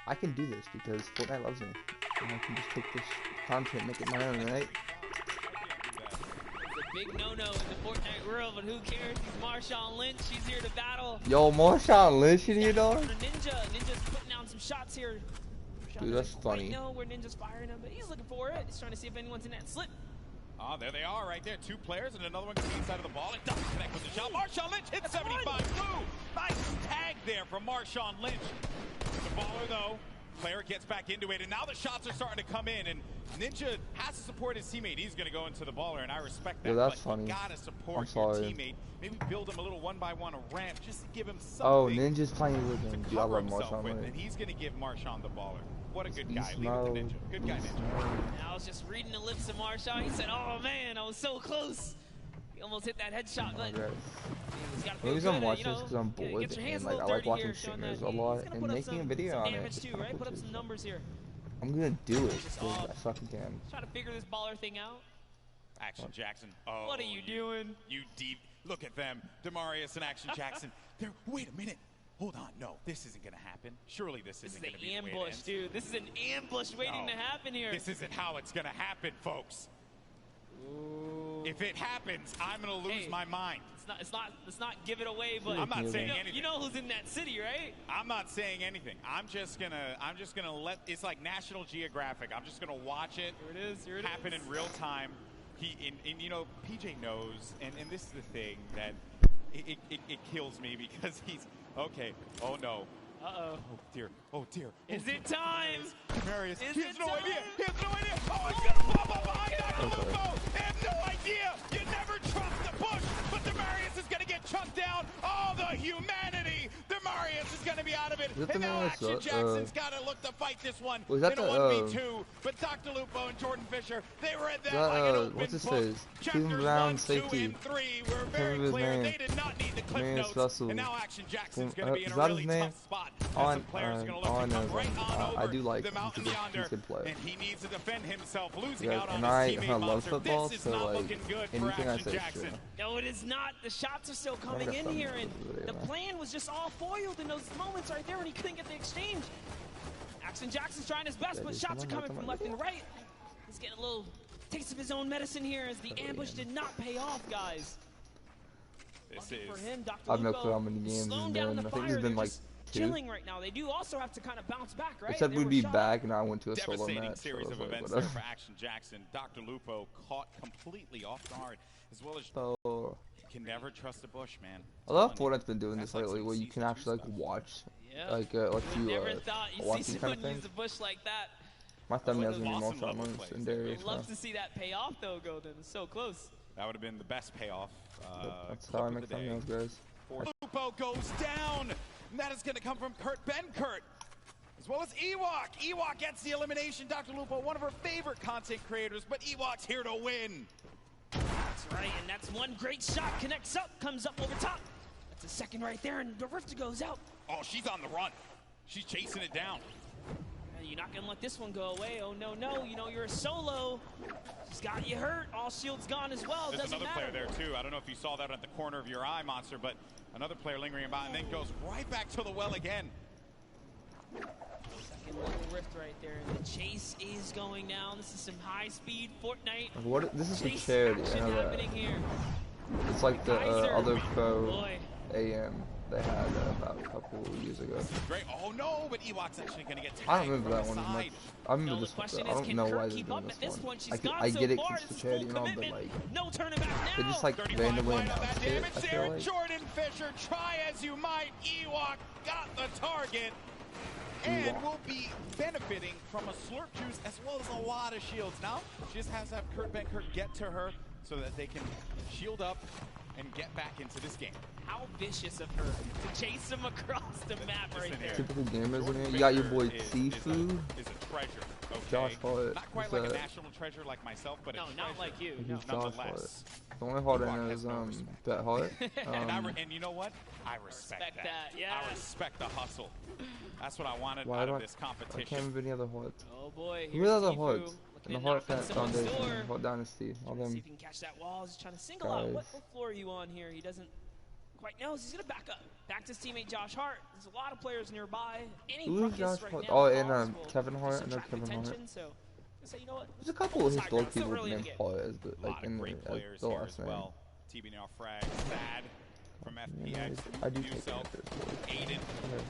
I can do this because Fortnite loves me. And I can just take this content, make it my own, right? It's a big no-no in the Fortnite world, but who cares? He's Marshawn Lynch. He's here to battle. Yo, Marshawn Lynch in here, dog? Ninja's putting down some shots here. Dude, that's funny. Right now, where Ninja's firing him, but he's looking for it. He's trying to see if anyone's in that slip. Oh, there they are right there. Two players and another one coming inside of the ball. It doesn't connect with the shot. Marshawn Lynch hits 75 blue. Nice tag there from Marshawn Lynch. The baller, though. Player gets back into it, and now the shots are starting to come in, and Ninja has to support his teammate. He's going to go into the baller, and I respect that. Yeah, that's but funny. You got to support your teammate. Maybe build him a little one-by-one a ramp just to give him something. Oh, Ninja's playing with him. Dude, I love Marshawn Lynch. And he's going to give Marshawn the baller. What a good guy. Leave it to Ninja. Good guy, Ninja. I was just reading the lips of Marshawn. He said, oh, man, I was so close. He almost hit that headshot, but the reason I'm watching this because I'm bored and like I like watching streamers a lot and making a video on it. Too, right? Put up some numbers here. I'm gonna do it because I fucking can. Try to figure this baller thing out. Action Jackson. Oh, what are you doing? You deep. Look at them. Demarius and Action Jackson. They're. Wait a minute. Hold on. No, this isn't gonna happen. Surely this isn't gonna be an ambush, dude. This is an ambush waiting to happen here. This isn't how it's gonna happen, folks. Ooh. If it happens, I'm gonna lose my mind. Let's not give it away, but I'm not saying anything. You know who's in that city, right? I'm not saying anything. I'm just gonna let. It's like National Geographic. I'm just gonna watch it. Here it happen in real time. And you know, PJ knows, and this is the thing that it kills me because he's okay. Oh no. Uh-oh. Oh dear. Oh dear. Is it time? Marius. Is He has it no time? idea. He has no idea. Oh, he's gonna pop up behind Dr. Lupo. They have no idea. You never trust the push, but Demarius is gonna get chucked down. Oh, the humanity. Demarius is gonna be out of it. And now Action Jackson's gotta look to fight this one in a 1v2. But Dr. Lupo and Jordan Fisher, they read that like an open what's his book. face? Chapters 1, 2, and 3 were very clear. They did not need the clip notes. And now Action Jackson's gonna be in a really tough spot. On I do like him. He's a good player. And he needs to defend himself, losing Yeah, out on and his I teammate love Monster. football, This is so not like looking good for anything I Action say is Jackson. true. No, it is not. The shots are still coming in here, and the plan was just all foiled in those moments right there when he couldn't get the exchange. Action Jackson's trying his best, but shots are coming from left and right. He's getting a little taste of his own medicine here as the ambush did not pay off, guys. This is. For him, Dr. I have no clue how many games he's been. I think he's been like chilling right now. They do also have to kind of bounce back, right? Except we'd be back, and I went to a solo Devastating match. series So of like, events there for Action Jackson. Dr. Lupo caught completely off guard, as well as so, can never trust the bush, man. I love Fortnite's been doing this lately, where you can actually like watch, like never thought you'd see someone use a bush like that. My thumbnail's gonna be more Lynch and Darius. I'd love to see that pay off though, Golden. It's so close. That would have been the best payoff. That's how I make thumbnails, guys. Lupo goes down. And that is going to come from Ben Kurt, as well as Ewok. Ewok gets the elimination. Dr. Lupo, one of her favorite content creators, but Ewok's here to win. That's right, and that's one great shot. Connects up, comes up over top. That's a second right there, and the Rift goes out. Oh, she's on the run. She's chasing it down. You're not going to let this one go away. Oh, no, no. You know, you're a solo. She's got you hurt. All shield's gone as well. There's Doesn't another matter. player there, too. I don't know if you saw that at the corner of your eye, Monster, but another player lingering about and then goes right back to the well again. Second little rift right there. The chase is going down. This is some high-speed Fortnite. What? This is a charity. I know that. Here. It's like the other pro AM they had about a couple years ago. Great. Oh no, but Ewok's actually going to get tagged. I don't remember that one much. I remember this one. I don't know why they're doing this one. I get it because it's a charity and all, but like, no turning back now. they just like randomly announced it. I feel like. Jordan Fisher, try as you might, Ewok got the target. And will be benefiting from a slurp juice as well as a lot of shields. Now, she just has to have Kurt Benkert get to her so that they can shield up and get back into this game. How vicious of her to chase him across the map right there. Typical gamers in here. You got your boy Sifu. Is a treasure. Okay. Josh Hart. Not quite like a national treasure like myself, but no, not like you. No, nonetheless. The only Hart I know is Bret Hart. And you know what? I respect that. Yeah. I respect the hustle. That's what I wanted out of this competition. I can't remember any other Harts. Oh boy. Who are the other Harts? And the Hart Foundation, Hart Dynasty, all them. See if he can catch that wall. He's trying to single out. What floor are you on here? He doesn't quite knows. He's going to back up. Back to his teammate Josh Hart. There's a lot of players nearby. Any Who's ruckus Josh right Hart? now Oh, and Kevin Hart. I know attract Kevin Hart. attention, so you know what? There's a couple of historic people really named Hart as the, like in great the, players the here last as name. well. TBing off frag, Thad from FPX. I do take yourself, Aiden. Okay.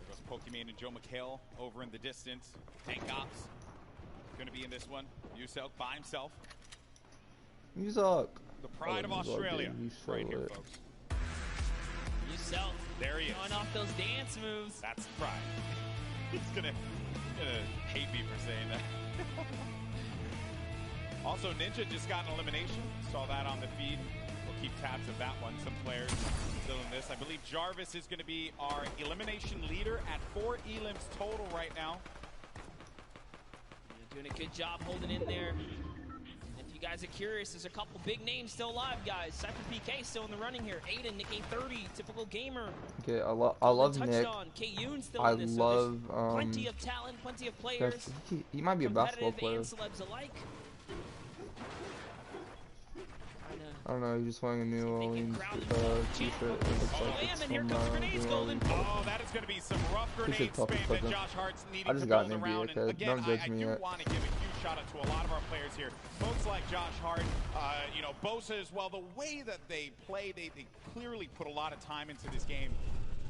Goes Pokemon and Joe McHale over in the distance. Tank Ops going to be in this one. Yusel by himself. Yusel. The pride of Australia. Right here, folks. Yusel. There he is. Going off those dance moves. That's the pride. He's gonna hate me for saying that. Also, Ninja just got an elimination. Saw that on the feed. We'll keep tabs of that one. Some players still in this. I believe Jarvis is going to be our elimination leader at 4 elims total right now. Doing a good job holding in there. If you guys are curious, there's a couple big names still alive, guys. Cypher PK still in the running here. Aiden, Nick A30, typical gamer. Okay, I love Nick. K-Yoon still I in this, love so plenty of talent, plenty of players. He might be a basketball player. And celebs alike. I don't know, he's just wearing a New Orleans t-shirt. It looks like it's from New Orleans. Oh, that is going to be some rough grenade spam that Josh Hart's needing to got build an around. NBA And again, don't judge I me do yet. want to give a huge shout out to a lot of our players here. Folks like Josh Hart, you know, Bosa as well. The way that they play, they clearly put a lot of time into this game.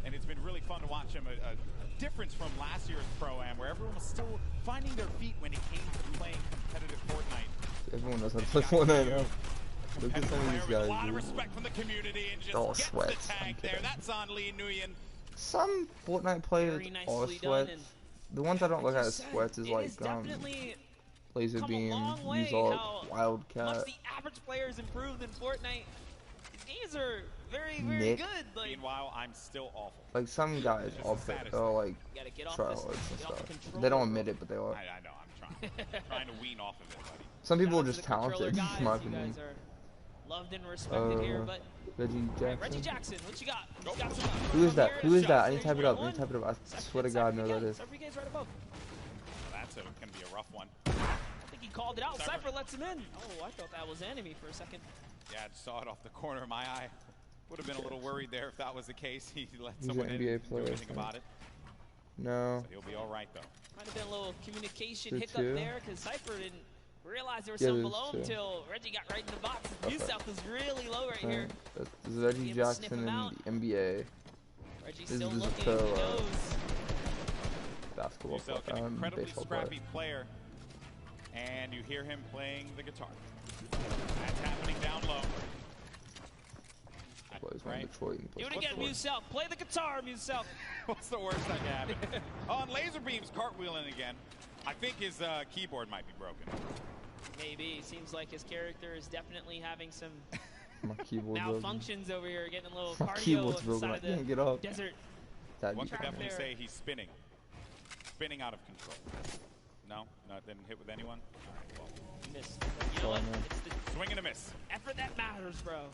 And it's been really fun to watch him. A difference from last year's Pro-Am, where everyone was still finding their feet when it came to playing competitive Fortnite. Everyone knows how to play Fortnite now. Look at some of these guys. A lot of respect from the community and just gets sweats. the tag there. That's on Lee Nguyen. Some Fortnite players are sweats. The ones I don't look at as sweats is like Laser Beam, Yuzok, Wildcat. Much the average players improved in Fortnite. These games are very, very good. Like, meanwhile, I'm still awful. Like some guys are like tryhards and stuff. They don't admit it, but they are. I know. I'm trying to wean off of it, buddy. Some people are just talented, in my opinion. Loved and respected here, but Reggie Jackson, what you got? Who is that? Who is that? I need to type it up. I swear to God, no, that is. That's going to be a rough one. I think he called it out. Cypher lets him in. Oh, I thought that was enemy for a second. Yeah, I just saw it off the corner of my eye. Would have been a little worried there if that was the case. He let someone in and do anything about it. No. So he'll be all right, though. Might have been a little communication hiccup there because Cypher didn't realize there was someone below him until Reggie got right in the box. South was really low right here. This is Reggie Jackson in the NBA. Reggie's this still is looking. pro basketball player, an incredibly baseball scrappy player, and you hear him playing the guitar. That's happening down low. Right. Do it again, Musel. Play the guitar, Musel. What's the worst that can happen? On Laser Beam's cartwheeling again. I think his keyboard might be broken. Maybe. Seems like his character is definitely having some malfunctions over here, getting a little cardio inside of the desert. One could definitely say he's spinning. Spinning out of control. No? Didn't hit with anyone? Well, missed. You know what? It's the swing and a miss. Effort that matters, bro.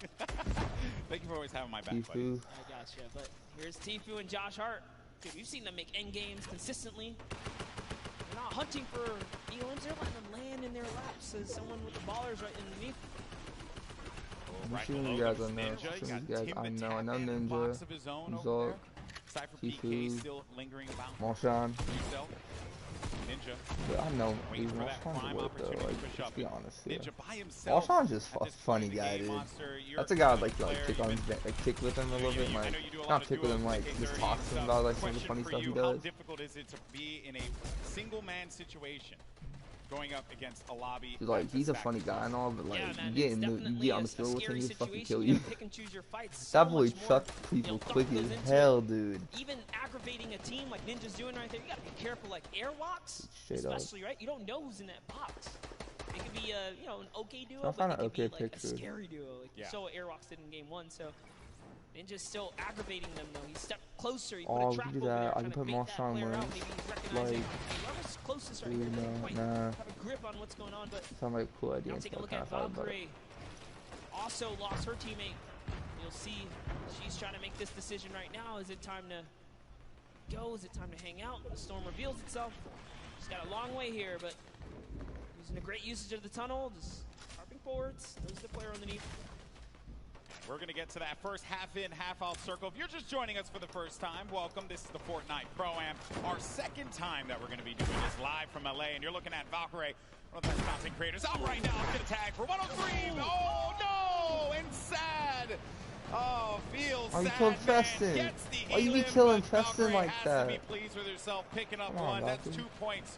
Thank you for always having my back, buddy. I gotcha. But here's Tfue and Josh Hart. Dude, we've seen them make end games consistently. They're not hunting for elims. They're letting them land in their laps as someone with the ballers right underneath. Some of you guys I know. Some of you guys I know. I know Ninja, Zok, Tfue, Marshawn. Ninja. Yeah, I know. He's Marshawn's work though. Like, let's be honest here. Marshawn's just a funny guy, dude. That's a guy I'd like to kick on his kick with him a little bit, like not kick with him, like just talk to him about like some of the funny stuff he does. How difficult is it to be in a single man situation? Going up against a lobby. Like he's a funny guy and all, but like you get on the field with him, he'll fucking kill you. That boy chucked people quick as hell, dude. Even aggravating a team like Ninja's doing right there, you gotta be careful. Like airwalks, especially, right? You don't know who's in that box. It could be an okay duo, but it could be like a scary duo. Like you saw what airwalks did in game 1, so Ninja's still aggravating them though. He stepped closer. He put a trap over there. I can put Marshawn like closest right here. Have a grip on what's going on, but sound like a cool idea. Now take a look at Valkyrie. Also lost her teammate. You'll see she's trying to make this decision right now. Is it time to go? Is it time to hang out? The storm reveals itself. She's got a long way here, but using a great usage of the tunnel, just harping forwards. There's the player underneath. We're going to get to that first half-in, half-out circle. If you're just joining us for the first time, welcome. This is the Fortnite Pro-Am, our second time that we're going to be doing this live from LA. And you're looking at Valkyrie, one of the best content creators out right now. Get a tag for 103. Oh, no! And sad. Oh, feels sad, you killed Festin? Why you be killing Festin like that? Has to be pleased with herself, picking up one. That's 2 points.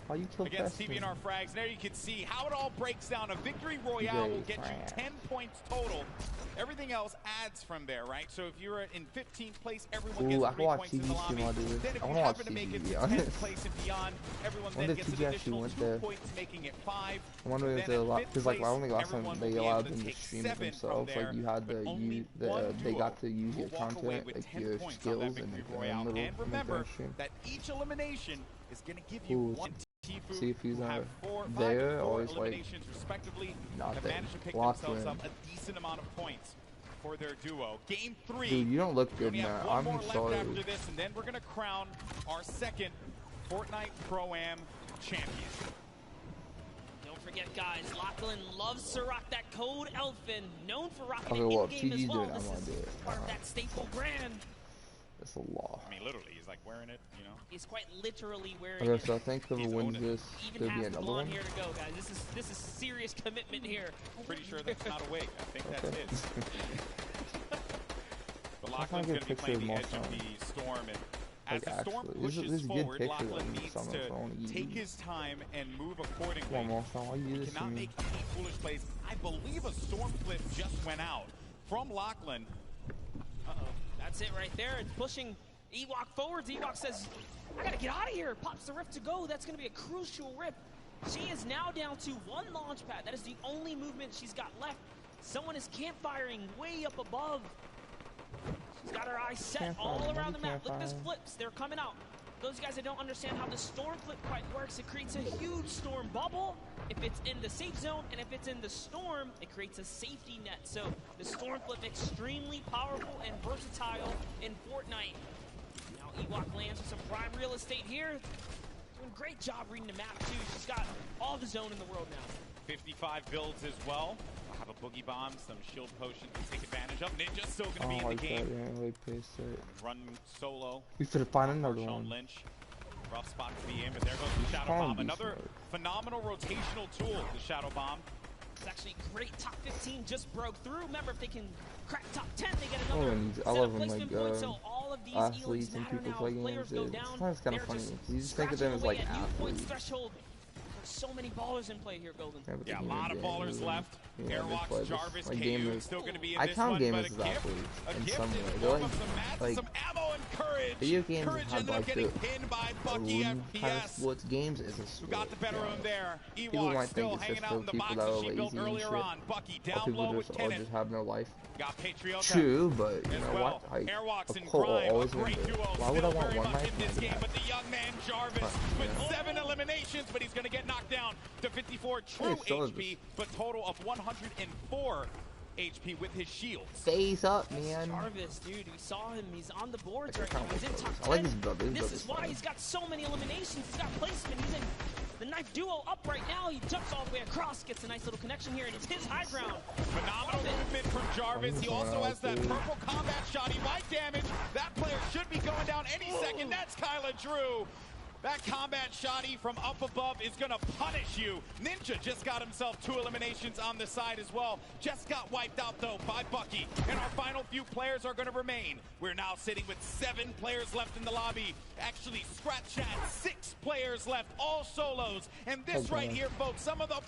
Why you killed against Festin? TVNR frags. There you can see how it all breaks down. A victory royale will get you 10 points total. Everything else adds from there, right? So if you're in 15th place, everyone gets 3 points in the lobby. Then if you happen to make it to 10th place and beyond, everyone then gets an additional 2 points, making it 5. I wonder if they allowed, because like I don't think last time they allowed them to stream it themselves. Like you had to use they got to use your content, like your skills, and remember that each elimination is going to give you 1. See if he's there or he's like not there. Themselves up a decent amount of points for their duo. Game 3. Dude, you don't look good, man. I'm sorry. After this, and then we're gonna crown our second Fortnite Pro-Am champion. Don't forget, guys, Lachlan loves to rock that code Elfin, known for rocking okay, it well, in-game as well. This is do it. part of that staple brand. That's a law. I mean, literally, he's like wearing it, you know. He's quite literally wearing it. Okay, so I think whoever wins this, there'll be another one. Here to go, guys. This is serious commitment here. Pretty sure that's not a wig. I think that's it. But Lachlan's going to be playing the edge of the storm, and as the storm pushes forward, Lachlan needs to take his time and move accordingly. He cannot make any foolish plays. I believe a storm flip just went out from Lachlan. That's it right there. It's pushing Ewok forwards. Ewok says, I gotta get out of here. Pops the rift to go. That's gonna be a crucial rip. She is now down to 1 launch pad. That is the only movement she's got left. Someone is campfiring way up above. She's got her eyes set all around the map. Look at this flips. They're coming out. Those guys that don't understand how the storm flip quite works, it creates a huge storm bubble if it's in the safe zone, and if it's in the storm, it creates a safety net. So the storm flip extremely powerful and versatile in Fortnite. Now Ewok lands with some prime real estate here. Doing a great job reading the map too. She's got all the zone in the world now. 55 builds as well. I'll have a boogie bomb, some shield potion to take advantage of. Ninja's still going to be in the game. Run solo. We should find another one. Lynch. Rough spot to be in, but there goes the Shadow Bomb. Another phenomenal rotational tool, the Shadow Bomb. It's actually great. Top 15 just broke through. Remember, if they can crack top 10, they get another I love them like so all of these athletes and people play games. It's kind of funny. You just think of them as like athletes. So many ballers in play here, Golden. Yeah, a lot of ballers left. Airwalks, Jarvis, KU still going to be in this one, but a gift in some way. They're like some ammo and courage. Video games have like the pinned by Bucky FPS. Sports games is a sport. Who got the better of him there? People might think it's just for people that are lazy and shit. Bucky or down people low with just, just have no life. Got Patriota. True, but you know what? A cult will always win. Why would I want one night in this game? But the young man Jarvis with 7 eliminations, but he's going to get knocked down to 54 true HP, but total of 104 HP with his shields. Face up, man. Jarvis, dude, we saw him. He's on the boards right now. He's in top 10. I like his brother. This is why he's got so many eliminations. He's got placement. He's in the knife duo up right now. He jumps all the way across, gets a nice little connection here, and it's his high ground. Phenomenal movement from Jarvis. He also has that purple combat shot. He might damage. That player should be going down any second. That's Kyla Drew. That combat shotty from up above is going to punish you. Ninja just got himself 2 eliminations on the side as well. Just got wiped out, though, by Bucky. And our final few players are going to remain. We're now sitting with 7 players left in the lobby. Actually, scratch that, 6 players left, all solos. And this right here, folks, some of the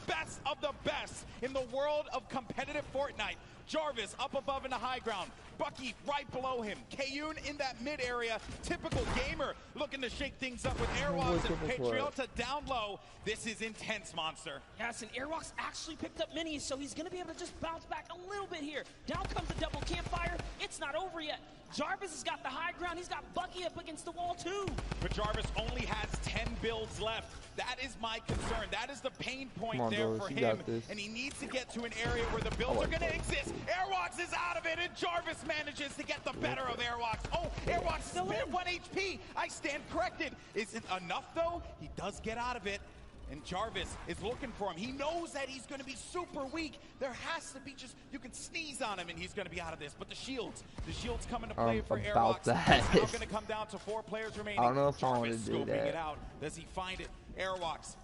best in the world of competitive Fortnite. Jarvis up above in the high ground. Bucky right below him. Kayun in that mid area. Typical gamer looking to shake things up with Airwalks and Patriota down low. This is intense, Monster. Yes, and Airwalks actually picked up minis, so he's going to be able to just bounce back a little bit here. Down comes the double campfire. It's not over yet. Jarvis has got the high ground. He's got Bucky up against the wall, too. But Jarvis only has 10 builds left. That is my concern. That is the pain point there for him. And he needs to get to an area where the builds are going to exist. Airwalks is out of it, and Jarvis manages to get the better of Airwalks. Oh, Airwalks still at 1 HP. I stand corrected. Isn't enough, though. He does get out of it. And Jarvis is looking for him. He knows that he's going to be super weak. There has to be just, you can sneeze on him and he's going to be out of this. But the shield's coming to play for Airwalks. It's now going to come down to 4 players remaining. I don't know if I want to do that. It out. Does he find it? Airwalks.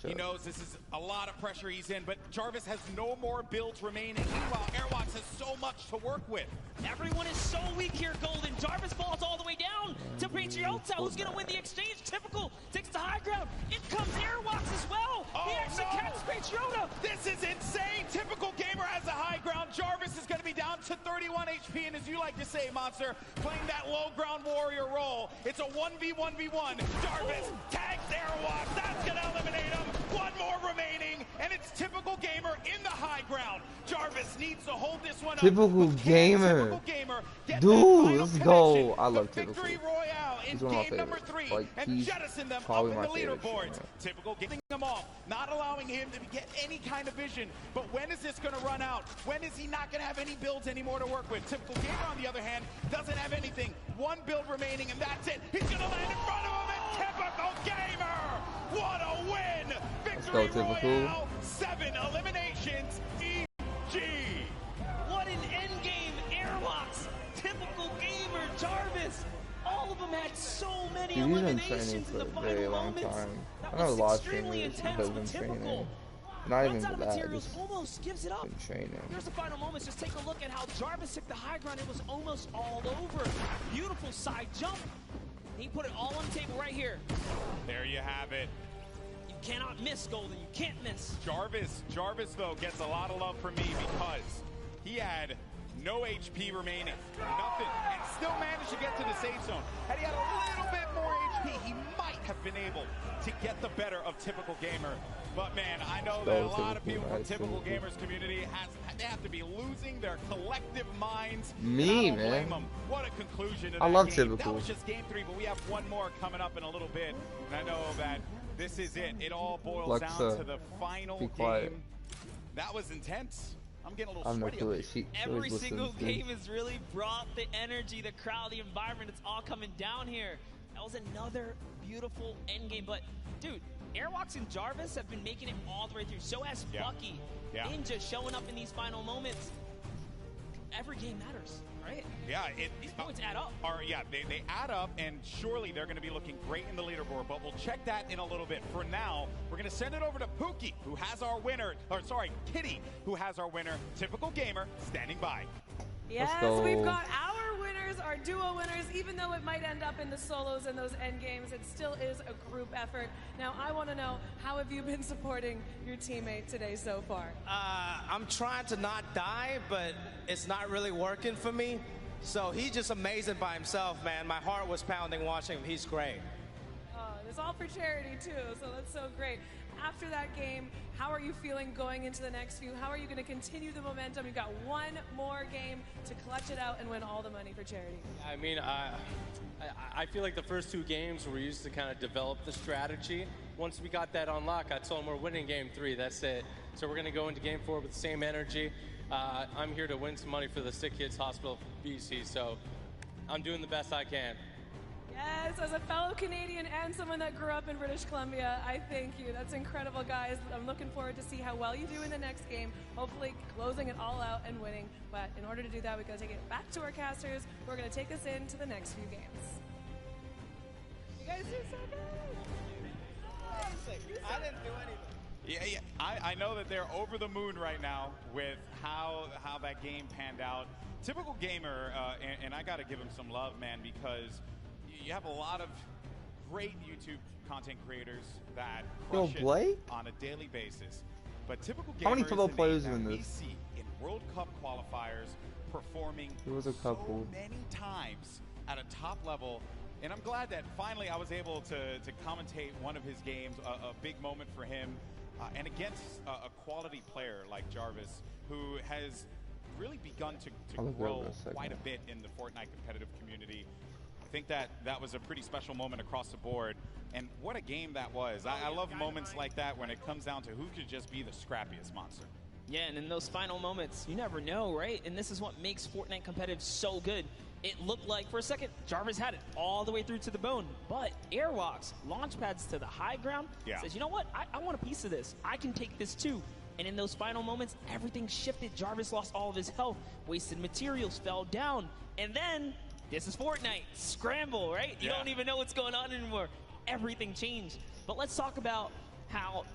He knows this is a lot of pressure he's in, but Jarvis has no more builds remaining. Meanwhile, Airwalks has so much to work with. Everyone is so weak here, Golden. Jarvis falls all the way down to Patriota, who's going to win the exchange. Typical takes the high ground. In comes Airwalks as well. He actually catches Patriota. This is insane. Typical Gamer has the high ground. Jarvis is going to be down to 31 HP, and as you like to say, Monster, playing that low ground warrior role. It's a 1v1v1. Jarvis tags Airwalks. That's going to eliminate him. 1 more remaining, and it's Typical Gamer in the high ground. Jarvis needs to hold this one up. Typical Gamer. Dude, let's go. I love Typical. He's one of my favorites. Like, he's probably my favorite. Typical getting him off, not allowing him to get any kind of vision. But when is this going to run out? When is he not going to have any builds anymore to work with? Typical Gamer, on the other hand, doesn't have anything. 1 build remaining, and that's it. He's going to land in front of him, and Typical Gamer! What a win! Victory Royale, 7 eliminations, EG! What an endgame, Airwalks, Typical Gamer, Jarvis. All of them had so many eliminations in the final moments. That was extremely intense with Typical. Not even for that, just almost gives it up. Training. Here's the final moments. Just take a look at how Jarvis took the high ground. It was almost all over. Beautiful side jump. He put it all on the table right here. There you have it. You cannot miss, Golden. You can't miss. Jarvis though gets a lot of love from me because he had no HP remaining, nothing, and still managed to get to the safe zone. Had he had a little bit more HP, he might have been able to get the better of Typical Gamer. But man, I know that a lot of people from Typical Gamer's community they have to be losing their collective minds. Me, man. What a conclusion to that I love game. Typical. That was just game 3, but we have 1 more coming up in a little bit. And I know that this is it. It all boils down to the final game. That was intense. I'm getting a little sweaty. Every single game has really brought the energy, the crowd, the environment. It's all coming down here. That was another beautiful end game. But, dude, Airwalks and Jarvis have been making it all the way through. So has Bucky. Ninja showing up in these final moments. Every game matters, right? Yeah. These points add up. They add up, and surely they're going to be looking great in the leaderboard, but we'll check that in a little bit. For now, we're going to send it over to Pookie, who has our winner, Kitty, who has our winner, Typical Gamer, standing by. Yes, we've got our winners, our duo winners. Even though it might end up in the solos and those end games, it still is a group effort. Now, I want to know, how have you been supporting your teammate today so far? I'm trying to not die, but it's not really working for me. So he's just amazing by himself, man. My heart was pounding watching him. He's great. It's all for charity, too, so that's so great. After that game, how are you feeling going into the next few? How are you going to continue the momentum? You've got 1 more game to clutch it out and win all the money for charity. I mean, I feel like the first 2 games were used to kind of develop the strategy. Once we got that on lock, I told him we're winning game 3. That's it. So we're going to go into game 4 with the same energy. I'm here to win some money for the Sick Kids Hospital BC, so I'm doing the best I can. Yes, as a fellow Canadian and someone that grew up in British Columbia, I thank you. That's incredible, guys. I'm looking forward to see how well you do in the next game, hopefully closing it all out and winning. But in order to do that, we've got to take it back to our casters, who are going to take us into the next few games. You guys do so good. I didn't do anything. Yeah. I know that they're over the moon right now with how that game panned out. Typical Gamer, and I got to give him some love, man, because you have a lot of great YouTube content creators that crush it on a daily basis. But Typical Gamer, how many football players are in we this? see in World Cup qualifiers performing so many times at a top level. And I'm glad that finally I was able to commentate one of his games, a big moment for him, and against a quality player like Jarvis, who has really begun to grow quite a bit in the Fortnite competitive community. I think that was a pretty special moment across the board, and what a game that was. I love moments like that when it comes down to who could just be the scrappiest monster. Yeah, and in those final moments, you never know, right? And this is what makes Fortnite competitive so good. it looked like for a second Jarvis had it all the way through to the bone, but airwalks, launch pads to the high ground, says, you know what, I want a piece of this. I can take this too. And in those final moments, everything shifted. Jarvis lost all of his health, wasted materials, fell down, and then this is Fortnite. Scramble, right? You don't even know what's going on anymore. Everything changed. But let's talk about how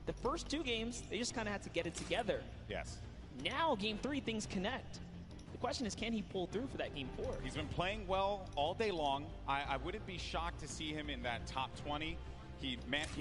the first 2 games, they just kind of had to get it together. Yes. Now, game 3, things connect. The question is, can he pull through for that game 4? He's been playing well all day long. I wouldn't be shocked to see him in that top 20. He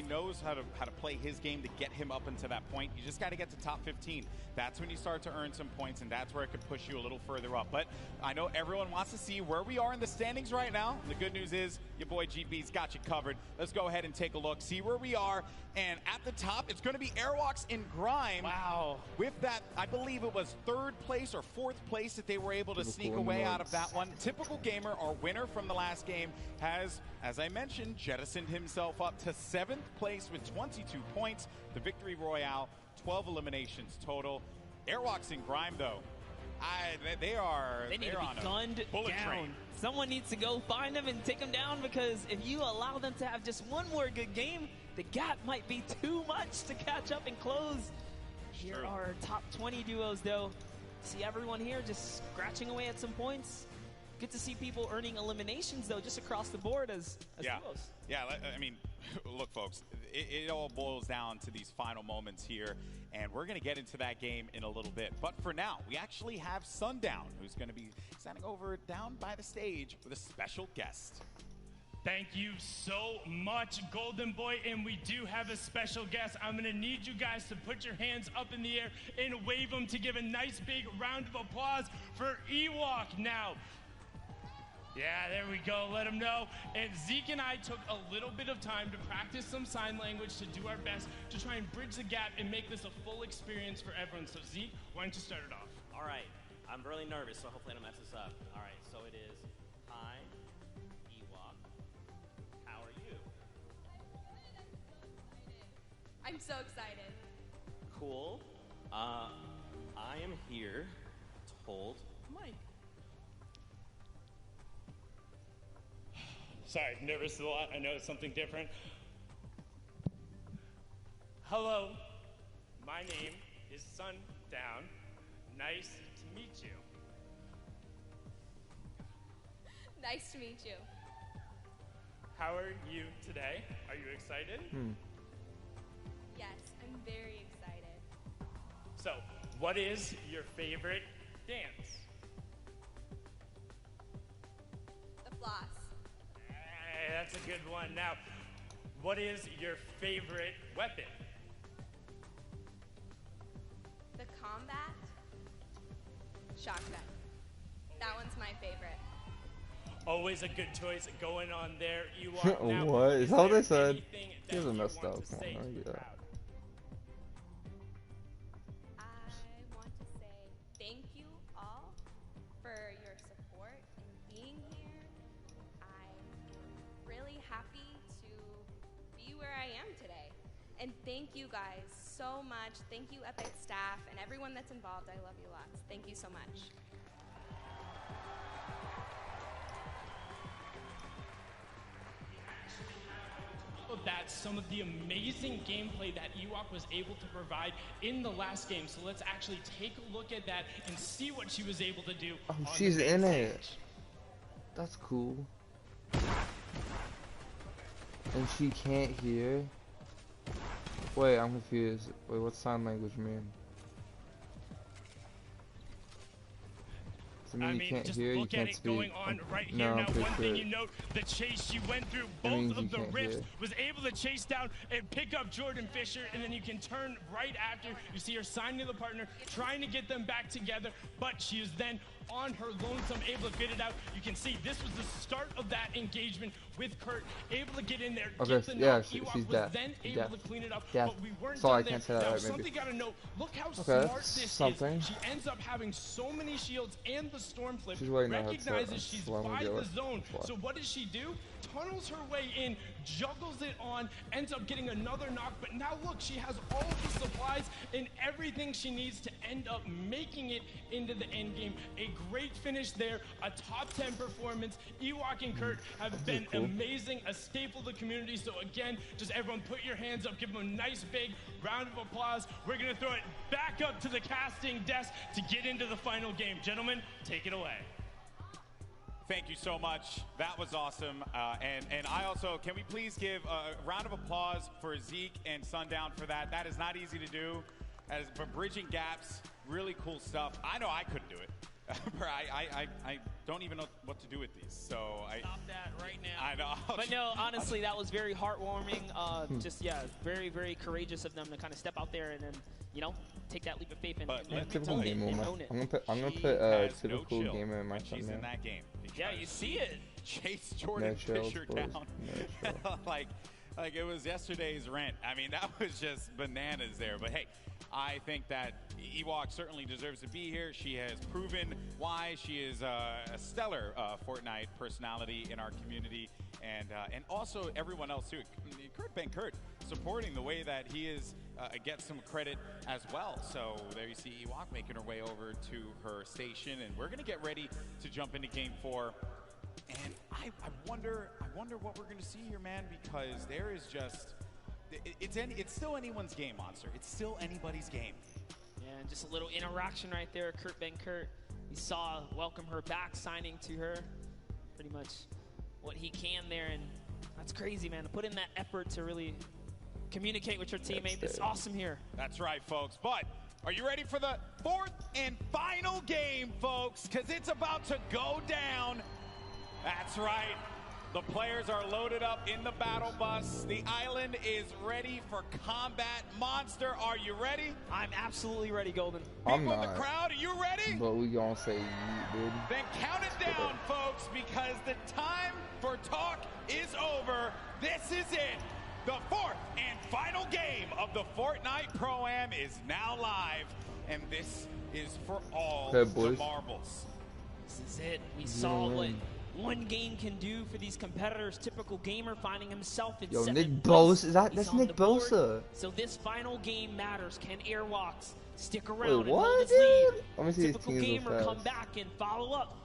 knows how to play his game to get him up into that point. You just got to get to top 15. That's when you start to earn some points, and that's where it could push you a little further up. But I know everyone wants to see where we are in the standings right now. The good news is your boy GB's got you covered. Let's go ahead and take a look, see where we are. And at the top, it's going to be Airwalks in Grime. Wow. With that, I believe it was 3rd place or 4th place that they were able to sneak away out of that one. Typical Gamer, our winner from the last game, has, as I mentioned, jettisoned himself up to 7th place with 22 points. The Victory Royale, 12 eliminations total. Airwalks in Grime, though, they need to be gunned down. Someone needs to go find them and take them down, because if you allow them to have just one more good game, the gap might be too much to catch up and close. Here are top 20 duos, though. See everyone here just scratching away at some points. Good to see people earning eliminations, though, just across the board as duos. Yeah, I mean, look, folks, it all boils down to these final moments here, and we're going to get into that game in a little bit. But for now, we actually have Sundown, who's going to be standing over down by the stage with a special guest. Thank you so much, Golden Boy, and we do have a special guest. I'm going to need you guys to put your hands up in the air and wave them to give a nice big round of applause for Ewok now. Yeah, there we go. Let them know. And Zeke and I took a little bit of time to practice some sign language to do our best to try and bridge the gap and make this a full experience for everyone. So Zeke, why don't you start it off? All right. I'm really nervous, so hopefully I don't mess this up. All right, so it is, hi, Ewok. How are you? I'm so excited. Cool. I am here to hold Mike. Sorry, nervous a lot. I know it's something different. Hello, my name is Sundown. Nice to meet you. Nice to meet you. How are you today? Are you excited? Yes, I'm very excited. So, what is your favorite dance? The floss. Hey, that's a good one. Now, what is your favorite weapon? The combat shotgun. That one's my favorite. Always a good choice going on there. Ewok. Now, what? Is that what they said? He hasn't messed up. I want to say thank you all for your support and being here. I'm really happy to be where I am today. And thank you guys so much. Thank you, Epic staff, and everyone that's involved. I love you lots. Thank you so much. That's some of the amazing gameplay that Ewok was able to provide in the last game. So let's actually take a look at that and see what she was able to do. Oh, she's in it. That's cool. And she can't hear. Wait, I'm confused. Wait, what sign language mean? I mean, just look at it going on right here. Now, one thing you note, the chase she went through, both of the rifts, was able to chase down and pick up Jordan Fisher, and then you can turn right after. You see her signing to the partner, trying to get them back together, but she is then on her lonesome, able to get it out. You can see this was the start of that engagement with Kurt, able to get in there, get the knock. Ewok was then able to clean it up, but we weren't done there. Now, something got to note, look how smart this is. She ends up having so many shields and the storm flip, recognizes she's by the zone. So what does she do? Tunnels her way in, juggles it on, ends up getting another knock, but now look, she has all of the supplies and everything she needs to end up making it into the end game. A great finish there, a top 10 performance. Ewok and Kurt have been amazing, a staple of the community. So again, just everyone put your hands up, give them a nice big round of applause. We're gonna throw it back up to the casting desk to get into the final game. Gentlemen, take it away. Thank you so much. That was awesome. And I also, can we please give a round of applause for Zeke and Sundown for that? That is not easy to do. That is for bridging gaps, really cool stuff. I know I couldn't do it. I don't even know what to do with these. So Stop that right now. I know. But no, honestly, that was very heartwarming. Just, yeah, very, very courageous of them to kind of step out there and then, you know, take that leap of faith and typical gamer. I'm gonna put typical gamer in my thumbnail. In that game. Yeah, you see it. Chase Jordan Fisher down. like it was yesterday's rent. I mean, that was just bananas there. But hey, I think that Ewok certainly deserves to be here. She has proven why she is a stellar Fortnite personality in our community, and also everyone else too. Kurt supporting the way that he is gets some credit as well. So there you see Ewok making her way over to her station, and we're gonna get ready to jump into Game 4. And I wonder what we're gonna see here, man, because there is just it's still anyone's game, Monster. It's still anybody's game. Yeah, and just a little interaction right there. Kurt, we saw welcome her back, signing to her pretty much what he can there, and that's crazy, man, to put in that effort to really communicate with your teammate. It's awesome here. That's right, folks. But are you ready for the fourth and final game, folks? Because it's about to go down. That's right. The players are loaded up in the battle bus. The island is ready for combat. Monster, are you ready? I'm absolutely ready, Golden. I'm People not. in the crowd, are you ready? But we gonna say yeet, dude. Then count it down, folks, because the time for talk is over. This is it. The fourth and final game of the Fortnite Pro-Am is now live, and this is for all the marbles. This is it. We saw what one game can do for these competitors. Typical gamer finding himself in Nick Bosa. That's Nick Bosa. So this final game matters. Can Airwalks stick around and what, hold his lead? Let me see Typical gamer come back and follow up,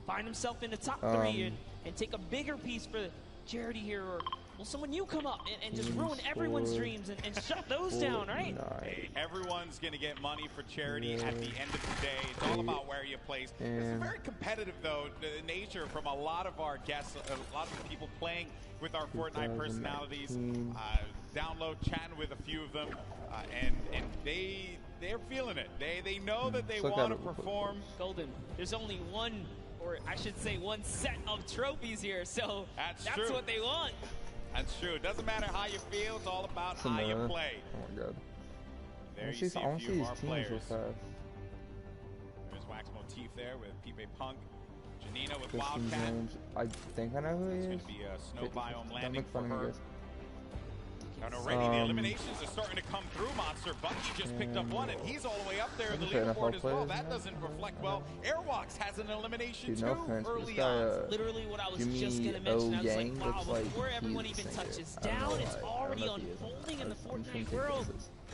find himself in the top 3 and take a bigger piece for charity here, or will someone new come up and just ruin everyone's dreams and shut those down, right? Hey, everyone's going to get money for charity at the end of the day. It's all about where you place. It's very competitive, though, the nature from a lot of our guests, a lot of the people playing with our Fortnite personalities, download, chatting with a few of them, and they're feeling it. They know that they want to perform. Golden, there's only one, or I should say one set of trophies here, so that's what they want. That's true. It doesn't matter how you feel. It's all about how you play. Oh my god. There you see a few of our players. There's Wax Motif there with Pipe Punk. Janina with Wildcat. I think I know who he is. It's going to be a snow biome landing for her. And already the eliminations are starting to come through, Monster. Bucky just picked up one, and he's all the way up there in the leaderboard as well. That doesn't reflect well. Airwalks has an elimination too early on. Literally what I was just going to mention. I was like, wow, before everyone even touches down, it's already unfolding in the Fortnite world.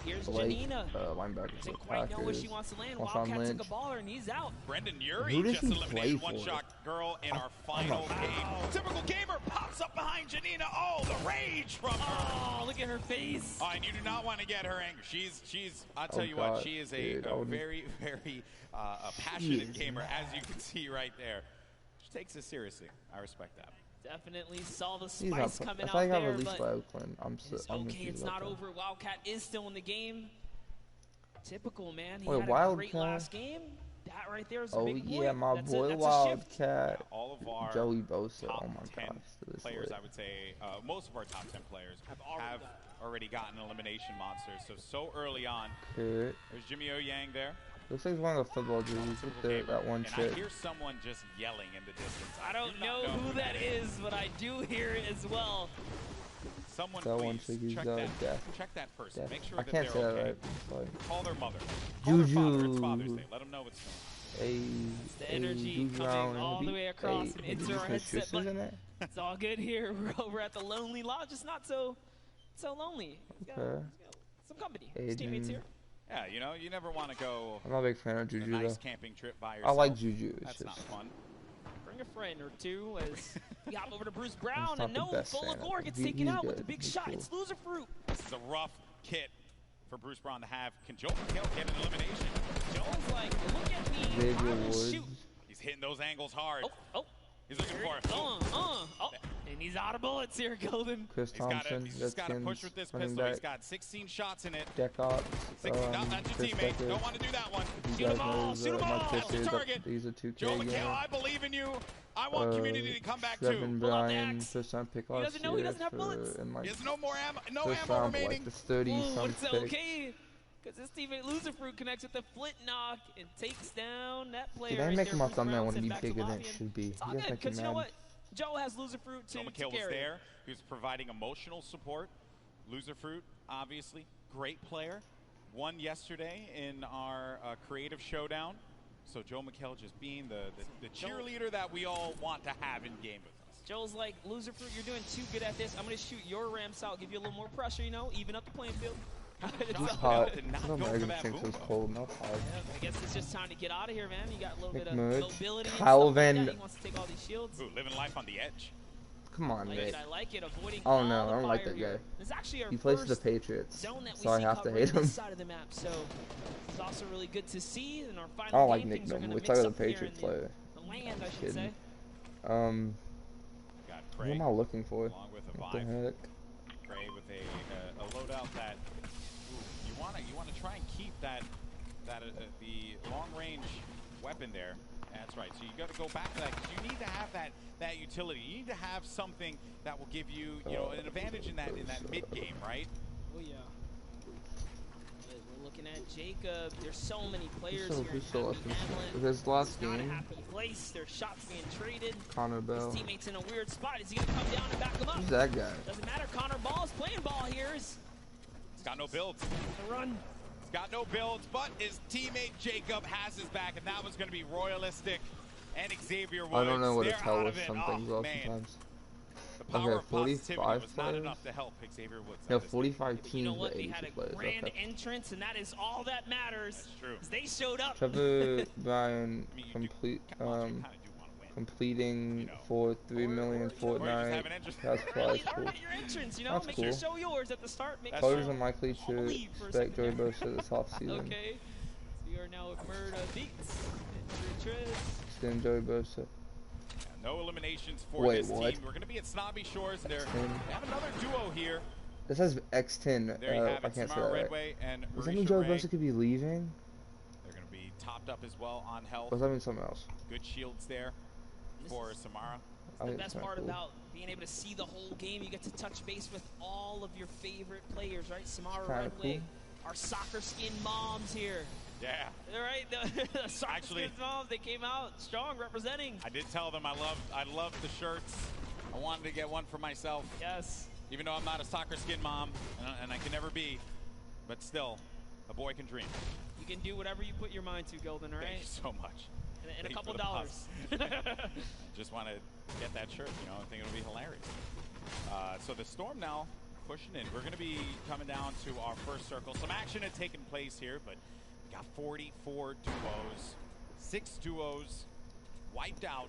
Here's Janina. Doesn't quite know where she wants to land. Wildcat took a baller and he's out. Brendan Urie just eliminated One Shot Girl in our final game. Typical gamer pops up behind Janina. Oh, the rage from her. Oh, look at her face. Oh, and you do not want to get her angry. She's I'll tell you what, she is a very, very passionate gamer, as you can see right there. She takes it seriously. I respect that. Definitely saw the spice coming out there, but it's okay, it's not over. Wildcat is still in the game. Typical, man. He had a great last game. That right there is a big point. Oh yeah, my boy Wildcat. All of our Joey Bosa. Top oh my 10 gosh, players, I would say, most of our top 10 players have already gotten elimination monsters. So early on. There's Jimmy O Yang there. Looks like one of the football jerseys with that one chick. And I hear someone just yelling in the distance. I don't know who that is, but I do hear it as well. Someone that please check that person. Make sure I that can't they're say okay. That right. Call their mother. Juju. Call their father. It's Father's Day. Let them know what's going on. It's the energy coming all the way across and into our headset. But it's all good here. We're over at the Lonely Lodge. It's not so lonely. He's got some company. His teammates here. Yeah, you know, you never want to go. I'm not a big fan of Juju nice though. Camping trip by yourself. I like Juju. It's That's just not fun. Bring a friend or two as we hop over to Bruce Brown, not and the no, best Folagor gets taken out with the big shot. Cool. It's Loser Fruit. This is a rough kit for Bruce Brown to have. Can Joel McHale get an elimination? Joel's like, look at me, I will shoot. He's hitting those angles hard. Oh. He's looking for it. Oh. And he's out of bullets here, Golden. Chris Thompson, he's just got to push with this pistol. He's got 16 shots in it. Deck Ops, that's your teammate. Don't want to do that one. Shoot them all. Shoot them all. Target. These are 2K Joel McHale, I believe in you. I want community to come back too. Bryan, first time pick he doesn't know he doesn't have bullets. He has no more ammo. No ammo remaining. Like the 30-some it's okay. Because his teammate Loser Fruit connects with the flint knock and takes down that player. Did I make my thumbnail want to be bigger than it should be? It's all good, because you know what? Joe has Loser Fruit too. Joel McHale was there. He was providing emotional support. Loser Fruit, obviously, great player. Won yesterday in our creative showdown. So Joel McHale just being the cheerleader that we all want to have in game with us. Joel's like, Loser Fruit, you're doing too good at this. I'm going to shoot your ramps out, give you a little more pressure, you know, even up the playing field. It's hot. No American Chinks was cold, not hot. Yeah, I guess it's just time to get out of here, man. You got a little bit of mobility. Calvin. Like he wants to take all these shields. Ooh, living life on the edge. Come on, Nick. I like it. Avoiding oh no, I don't like that guy. He plays for the Patriots, so I have to hate him. Side of the map, so it's also really good to see. In our final I don't like Nick Noble. It's like the Patriots player. The land, I should say. What am I looking for? What the heck? Gray with a loadout that you want to try and keep the long range weapon there. That's right. So you got to go back to that because you need to have that utility. You need to have something that will give you an advantage in that mid game, right? Oh yeah. We're looking at Jacob. There's so many players here. His last game. Their shots being traded. Connor Bell. His teammate's in a weird spot. Is he gonna come down and back him up? Who's that guy? Doesn't matter. Connor Ball is playing ball here. He's got no builds. The run. Got no builds, but his teammate Jacob has his back, and that was going to be Royalistic and Xavier Woods. I don't know what to tell with some things sometimes. Okay, 45 players? To help Xavier Woods. No, 45 teams, you know what? but 82 they had a players. grand entrance, and that is all that matters. That's true. They showed up. Trevor Bryan completing for 3 million Fortnite has prize pool. That's cool. Sure show yours at the start. Players unlikely to expect Joey Bosa this offseason. Okay. So we are now at Murda Beats. Extend Joey Bosa. No eliminations for this team. We're going to be at Snobby Shores. They have another duo here. This has X10. I can't say that right. Does that mean Joey Bosa could be leaving? They're going to be topped up as well on health. Or does that mean something else? Good shields there for Samara. The best part about being able to see the whole game, you get to touch base with all of your favorite players, right? Samara Redway, our soccer skin moms here. Yeah. All right, the soccer skin moms, they came out strong representing. I did tell them I loved the shirts. I wanted to get one for myself. Yes. Even though I'm not a soccer skin mom, and I can never be, but still, a boy can dream. You can do whatever you put your mind to, Golden, all right? Thank you so much. And a couple dollars. Just want to get that shirt, I think it'll be hilarious. So the Storm now pushing in. We're going to be coming down to our first circle. Some action had taken place here, but we got 44 duos. 6 duos wiped out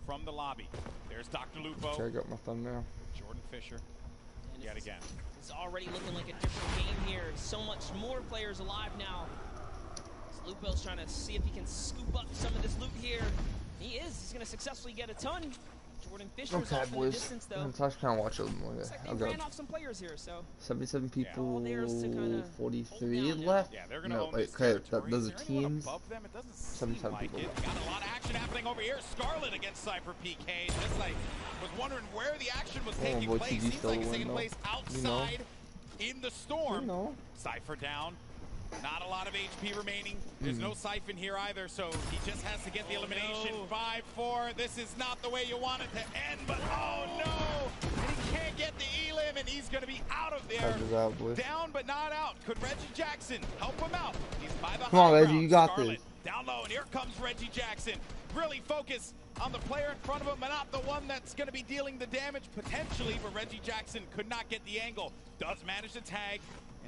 from the lobby. There's Dr. Lupo. Okay, I got my thumbnail. Jordan Fisher. Yet again. It's already looking like a different game here. So much more players alive now. Lupo's trying to see if he can scoop up some of this loot here. He is. He's going to successfully get a ton. Jordan Fisher's off in the distance, though. I'm kind of watch a little more. Looks like they ran off some players here, so. 77 people, 43 left. left. Yeah, they're going to own this those are teams. 77 people left. Got a lot of action happening over here. Scarlet against Cypher PK. Just like, was wondering where the action was taking place. Seems like it's taking place outside in the storm. Cypher down. Not a lot of HP remaining. There's no siphon here either, so he just has to get the elimination. 5-4. This is not the way you want it to end, but oh no! And he can't get the elim, and he's going to be out of there. Down but not out. Could Reggie Jackson help him out? He's by the Come on, Reggie, you got this. Down low, and here comes Reggie Jackson. Really focus on the player in front of him, but not the one that's going to be dealing the damage potentially, but Reggie Jackson could not get the angle. Does manage to tag.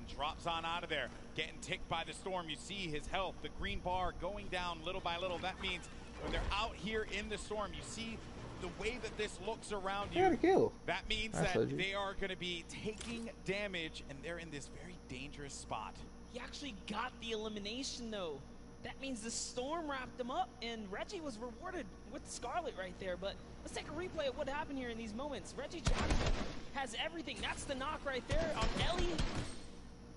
and drops on out of there. Getting ticked by the storm. You see his health, the green bar going down little by little. That means when they're out here in the storm, you see the way that this looks around you. That means that they are going to be taking damage, and they're in this very dangerous spot. He actually got the elimination, though. That means the storm wrapped him up, and Reggie was rewarded with Scarlet right there. But let's take a replay of what happened here in these moments. Reggie Jackson has everything. That's the knock right there on Ellie.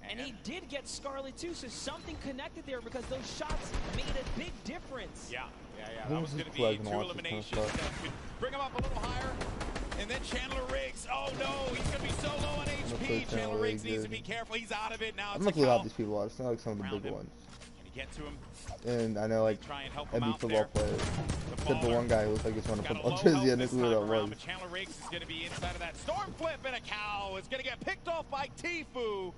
And he did get Scarlet, too, so something connected there because those shots made a big difference. Yeah. That was going to be 2 eliminations that could bring him up a little higher. And then Chandler Riggs. Oh, no. He's going to be so low on HP. Chandler Riggs needs to be careful. He's out of it now. I'm not going to allow these people out. It's not like some of the big ones. Get to him. And I know, like, every football player, except the one guy who looks like he's on a football jersey, and who that was. Chandler Riggs is going to be inside of that storm flip, and a cow is going to get picked off by Tfue.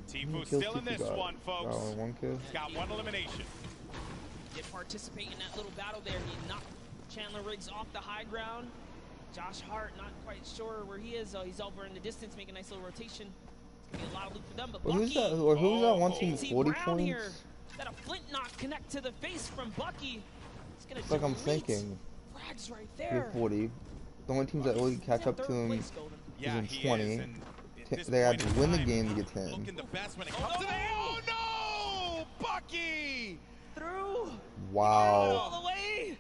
Tfue still in this one, folks. One kill. He's got 1 elimination. Did participate in that little battle there. He knocked Chandler Riggs off the high ground. Josh Hart, not quite sure where he is. He's over in the distance, making a nice little rotation. Be a lot of loot for them, but Bucky, who's that one team 40 points? Here. That a flint knock connect to the face from Bucky. It's gonna like I'm thinking. Frags right there. 40. The only teams that really catch up to him is in 20. They had to win the game to get 10. Looking the best when it comes to oh no! Bucky! Through. Wow. All the way.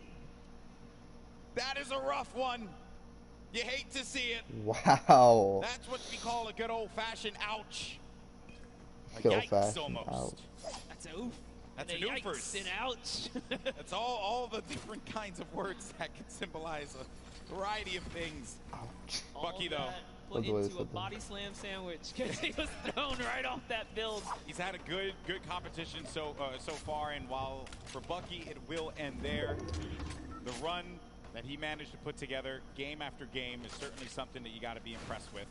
That is a rough one. You hate to see it. Wow. That's what we call a good old-fashioned ouch. Good old-fashioned ouch. That's a oof. That's an oofers. An ouch. That's all the different kinds of words that can symbolize a variety of things. Ouch. Bucky, though. Put into a body slam sandwich because he was thrown right off that build. He's had a good competition so far, and while for Bucky it will end there, the run that he managed to put together game after game is certainly something that you got to be impressed with.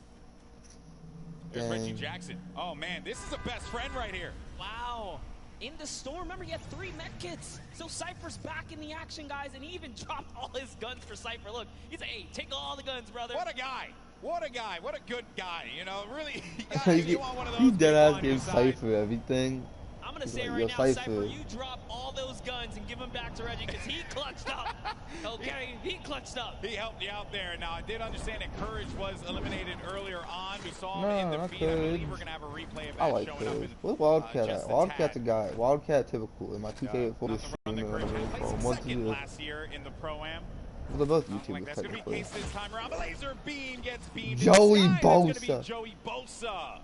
There's Reggie Jackson. Oh man, this is a best friend right here. Wow. In the storm, remember he had 3 med kits. So Cypher's back in the action, guys, and he even dropped all his guns for Cypher. Look, he's like, hey, take all the guns, brother. What a guy. What a guy. What a good guy. You know, really, you want one of those. He dead ass gave Cypher everything. I'm going to say right now, Cypher, you drop all those guns and give them back to Reggie because he clutched up. Okay, he clutched up. He helped you out there. Now, I did understand that Courage was eliminated earlier on. We saw him in the feed. I believe we're going to have a replay of that like showing up. What's Wildcat at? Wildcat's a guy. Wildcat typical. In my 2K4 streamer. Last year in the Pro-Am. Well, they're both YouTubers, that's going to be the case this time around. The laser beam gets beamed. Joey Bosa. It's going to be Joey Bosa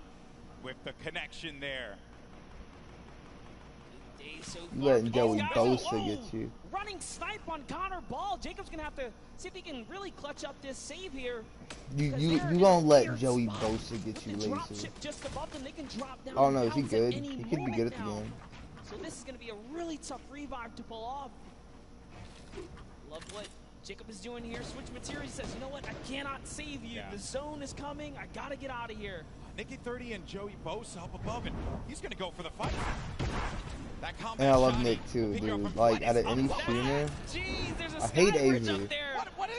with the connection there. You letting Joey Bosa get you. Running snipe on Connor Ball. Jacob's going to have to see if he can really clutch up this save here. You don't let Joey Bosa get you laser. Just above them. They can drop down. Oh no, is he good? He could be good at the game. So this is going to be a really tough revive to pull off. Love what Jacob is doing here. Switch material. He says, you know what? I cannot save you. The zone is coming. I got to get out of here. Nikki 30 and Joey Bosa up above, and he's going to go for the fight. That and I love Nick too, dude. Like, out of any streamer, I hate Avery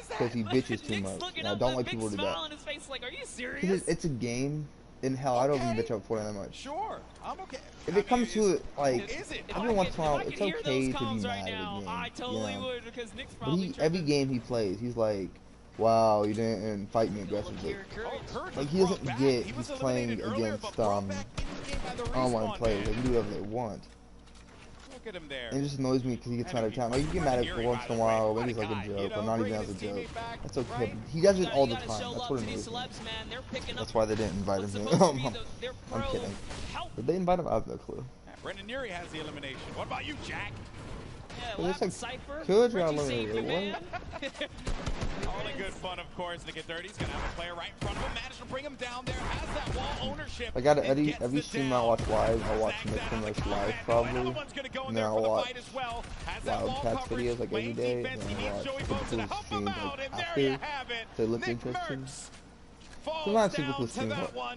because he bitches too much. And I don't like people to do that. Like, are you serious? It's a game. In hell, I don't even bitch up Fortnite that much. Sure, I'm okay. If it comes to it, like, every once in a while, it's okay to be mad at a game. I totally would, because Nick's but every game he plays, he's like, wow, you didn't fight me aggressively. Like, he doesn't get he's playing against online players. They can do whatever they want. Look at him there. And it just annoys me because he gets mad at time. Like, you get mad at it once in a while when he's like a joke, but not even as a joke. That's okay. He does it all the time. That's what annoys me. That's why they didn't invite him here. I'm kidding. Did they invite him? I have no clue. Brendan Neary has the elimination. What about you, Jack? Well, it's like Courage got eliminated. All in good fun, of course. Nick 30 is going to have a player right in front of him. Managed to bring him down there. Has that wall ownership. I got every stream I watch live. I watch Nick from like live probably. And then I'll watch Wildcats videos like every day. And then I'll watch typical streams like after. So it looks interesting. So not typical streams.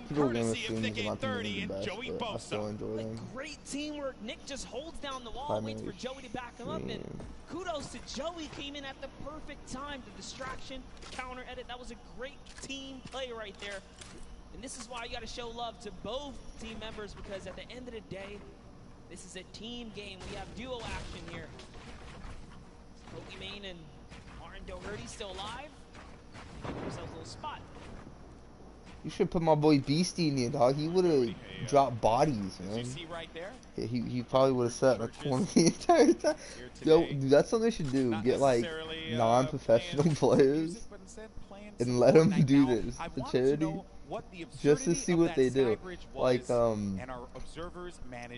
Typical gamer streams are not the best, but I still enjoy them. Great teamwork. Nick just holds down the wall, waits for Joey to back him up, and kudos to Joey. Came in at the perfect time. The distraction, the counter edit. That was a great team play right there. And this is why you got to show love to both team members, because at the end of the day, this is a team game. We have duo action here. Pokimane and Martin Doherty still alive. There's a little spot. You should put my boy Beastie in here, dog. He would have dropped bodies, man. You see right there? Yeah, he probably would have sat in the corner the entire time. Yo, dude, that's something they should do. Get like non-professional players and let them do this for charity, just to see what they do. Like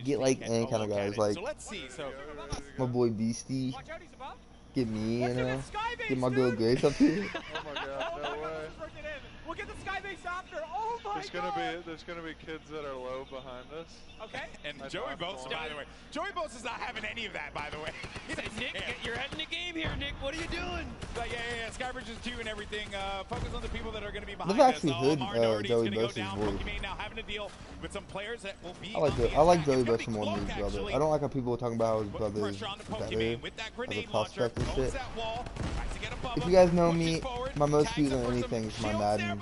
get like any kind of guys, like my boy Beastie. Get me, you know, get my girl Grace up here. Oh my god, no way. We'll get the Skybase after. Oh my god. There's gonna be kids that are low behind us. Okay. And Joey Bosa, by the way. Joey Bosa's not having any of that, by the way. Nick, you're heading the game here, Nick. What are you doing? But yeah. Skybridge is 2 and everything. Focus on the people that are going to be behind I've us. actually heard Joey Bosa's voice. Now having to deal with some players that will be I like Joey Bosa more than his brother. I don't like how people are talking about how his brother is better as a prospect and shit. If you guys know me, my most views on anything is my Madden.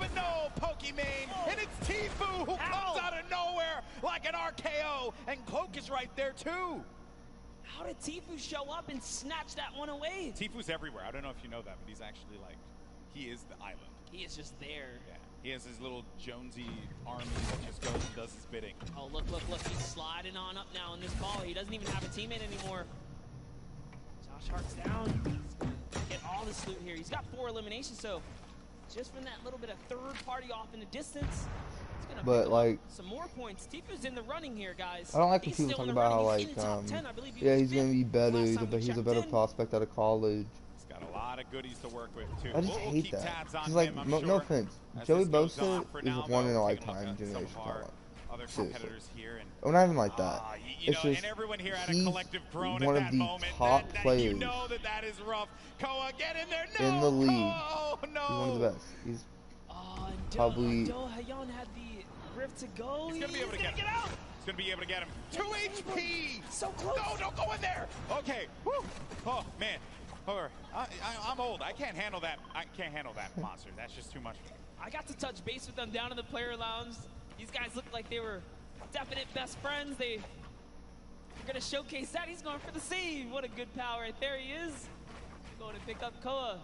Pokimane, and it's Tfue who comes out of nowhere like an RKO, and Cloak is right there too. How did Tfue show up and snatch that one away? Tfue's everywhere. I don't know if you know that, but he's actually like, he is the island. He is just there. Yeah. He has his little Jonesy army that just goes and does his bidding. Oh, look. He's sliding on up now in this ball. He doesn't even have a teammate anymore. Josh Hart's down. Get all this loot here. He's got 4 eliminations, so just from that little bit of third party off in the distance, it's gonna but like some more points. Tifu's in the running here, guys. I don't like when people talk about how like yeah, he's gonna be better, he's a better prospect out of college. He's got a lot of goodies to work with too. I just hate that. Cause like no offense, Joey Bosa is one in a lifetime generation talent. Seriously. Oh, not even like that. It's just he's one of the top players in the league. He's one of the best. He's probably. Hayon had the rift to go. He's gonna be able to get out. He's gonna be able to get him. 2 HP. So close. No, don't go in there. Okay. Woo. Oh man. I'm old. I can't handle that. I can't handle that monster. That's just too much. I got to touch base with them down in the player lounge. These guys look like they were definite best friends. They're going to showcase that. He's going for the save. What a good pal right there he is. Going to pick up Koa.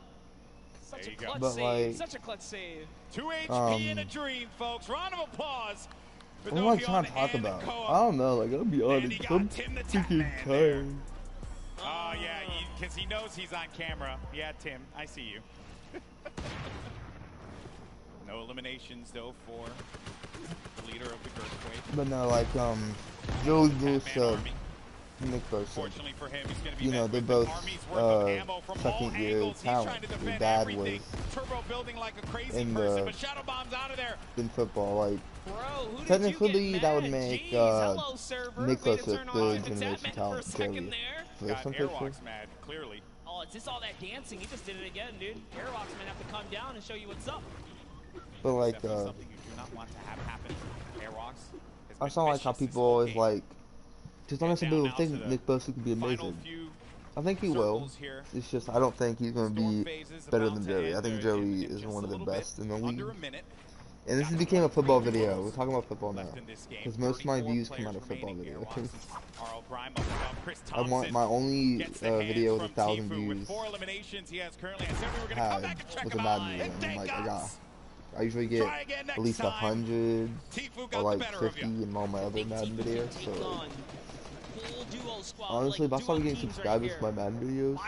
Such a clutch save. Like, such a clutch save. 2 HP in a dream, folks. Round of applause. What am I trying to talk about? I don't know. Like, I'll be honest. I'm freaking tired. Oh, yeah, because he knows he's on camera. Yeah, Tim, I see you. No eliminations, though, for the leader of the Earthquake. But no, like, Joey Bosa, Nick Bosa. Fortunately for him, he's going to be they're both second year talent. Their dad was in football. Like, technically, that would make Nick Bosa third generation talent. Joey. First, I'm pretty sure. Clearly. Oh, it's just all that dancing. He just did it again, dude. Airwalks might have to come down and show you what's up. But like, something you do not want to have happen. Airwalks. I sound like how people always like. Just don't some people think Nick Bosa could be amazing. I think he will. It's just I don't think he's going to be better than Joey. I think Joey is one of the best in the league. And this became a football video. We're talking about football now, because most of my views come out of football videos. I want my only video with 1,000 views with a Madden video. I'm like, I usually get at least 100 or like 50 in all my other Madden videos. So honestly, if I start getting subscribers for my Madden videos,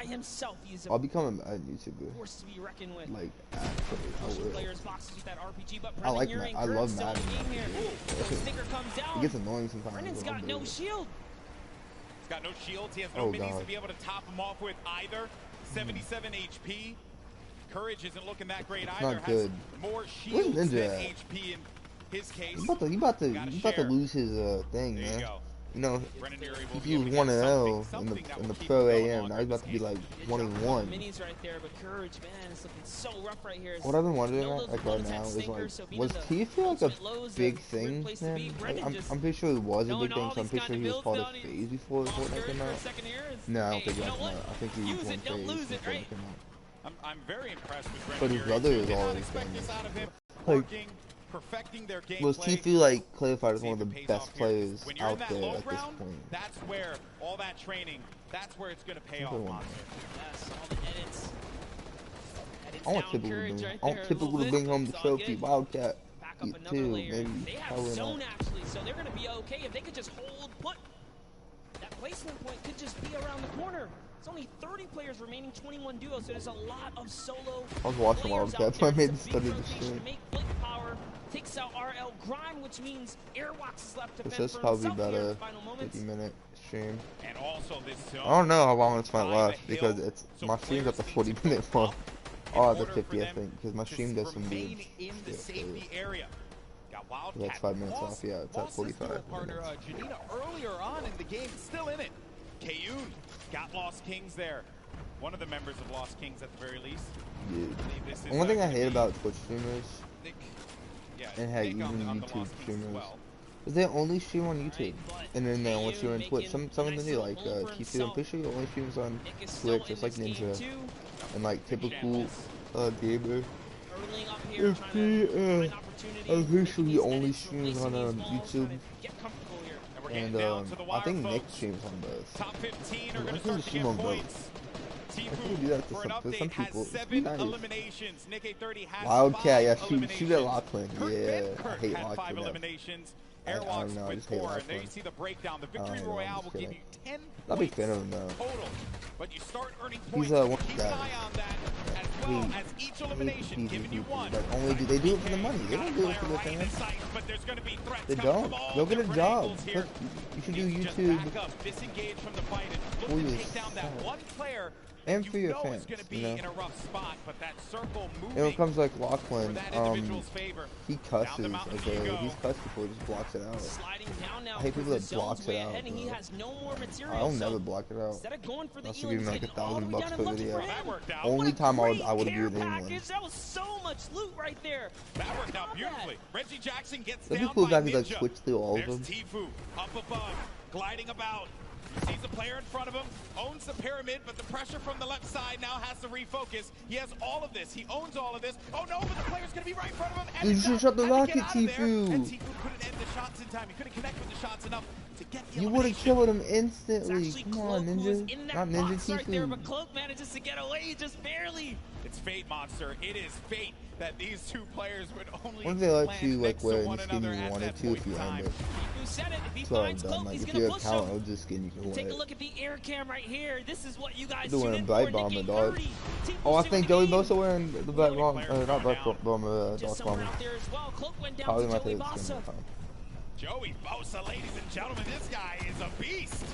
I'll become a Madden YouTuber. Like, actually, I will. I like Madden. I love Madden. It gets annoying sometimes. Brennan's got no shield. He's got no shields. He has no minis to be able to top him off with either. 77 HP. Courage isn't looking that great either. Not good. Has more shields than HP in his case. He about to lose his thing, man. You know, he was 1-0 in the Pro AM. Now he's about to be like 1-1. Minis right there, but Courage, man, it's looking so rough right here. What I've been wondering like right now is like, was Tfue like a big thing, man? Like, I'm pretty sure it was a big thing, so I'm pretty sure he was called a phase before Fortnite came out. No, I don't think that's not. I think he was one phase before it came out. I'm very impressed with But his brother is always famous. Like, perfecting their game. Well, Tfue like clarified as one of the best players out there at this point. That's where all that training, that's where it's going to pay off, Monster. Yes, all the edits. I want typical to bring home the trophy. Wildcat. Back up another too, layer. maybe. They have zone actually, so they're going to be okay if they could just hold put. That placement point could just be around the corner. It's only 30 players remaining, 21 duos, so there's a lot of solo. I was watching Wildcat, so I made the study of the stream. Make Blink Power, takes out RL Grind, which means Airwalks is left to This fend is for probably himself here in the better. final moments. 50-minute stream. And also this zone, I don't know how long this might last because it's my stream's at the 40-minute mark. Oh, at the 50, I think, because my stream does some weird area. That's 5 minutes off, yeah, it's at 45 partner, Janina earlier on in the game, still in it. Kayun got Lost Kings there. One of the members of Lost Kings at the very least. Yeah. One thing I hate about Twitch streamers, and how even YouTube streamers, is they only stream on YouTube, and then they only stream on Twitch. Some of them do, like Tfue, I'm pretty sure he only streams on Twitch, just like Ninja, and like typical gamer. I'm pretty sure he only streams on YouTube, and I think Nick streams on both. Top 15 I can stream on both. I can do that to some people. It's nice. Wildcat, yeah, shoot at Lachlan. Yeah, I hate Lachlan. I don't know, I just hate Lachlan. There you see the breakdown. The victory royale will give you 10 I'll be a fan of him though. total. But you start earning points. He's one Keep an eye on that as well as each elimination giving you one. Like only do they do it for the money? They don't do it for the fans. They don't. Go get a job. You should do YouTube for yourself. And for your fans, you know. And when it comes like Lachlan, he cusses. Okay, he's cussed before, he just blocks it out. I hate people that blocks it out. I'll never block it out. Unless you give me like $1,000 per video. Only time I would agree with anyone. That was so much loot right there. That worked out beautifully. Reggie Jackson gets That'd down be cool by if I could like Ninja. switch through all of There's them. Tfue up above, gliding about. Sees the player in front of him, owns the pyramid, but the pressure from the left side now has to refocus. He has all of this. He owns all of this. Oh no, but the player's going to be right in front of him. And You should shut the rocket, Tfue. And Tfue couldn't end the shots in time. He couldn't connect with the shots enough to get the You would have killed him instantly. Come Come on, Ninja. Not Ninja Tfue. Right there, Tfue. but Cloak manages to get away just barely. It's fate, Monster. It is fate that these two players would only What if they let land you like next to wear one any skin another you at wanted that to point if you in earned time. it? Tfue said it. If he That's what I've finds done. Cloak, Like he's if going you to have push talent, him. I'll just skin you can Take a wear. look at the air cam right here. This is what you guys Doing tune a in bright for. bomber, Nikki dog. 30. Oh, I think Joey Bosa wearing the black bomb, not black bomber, Just dark somewhere bomber. out there as well. Cloak went down Probably to my Joey favorite skin Bosa. of all time. Joey Bosa, ladies and gentlemen, this guy is a beast.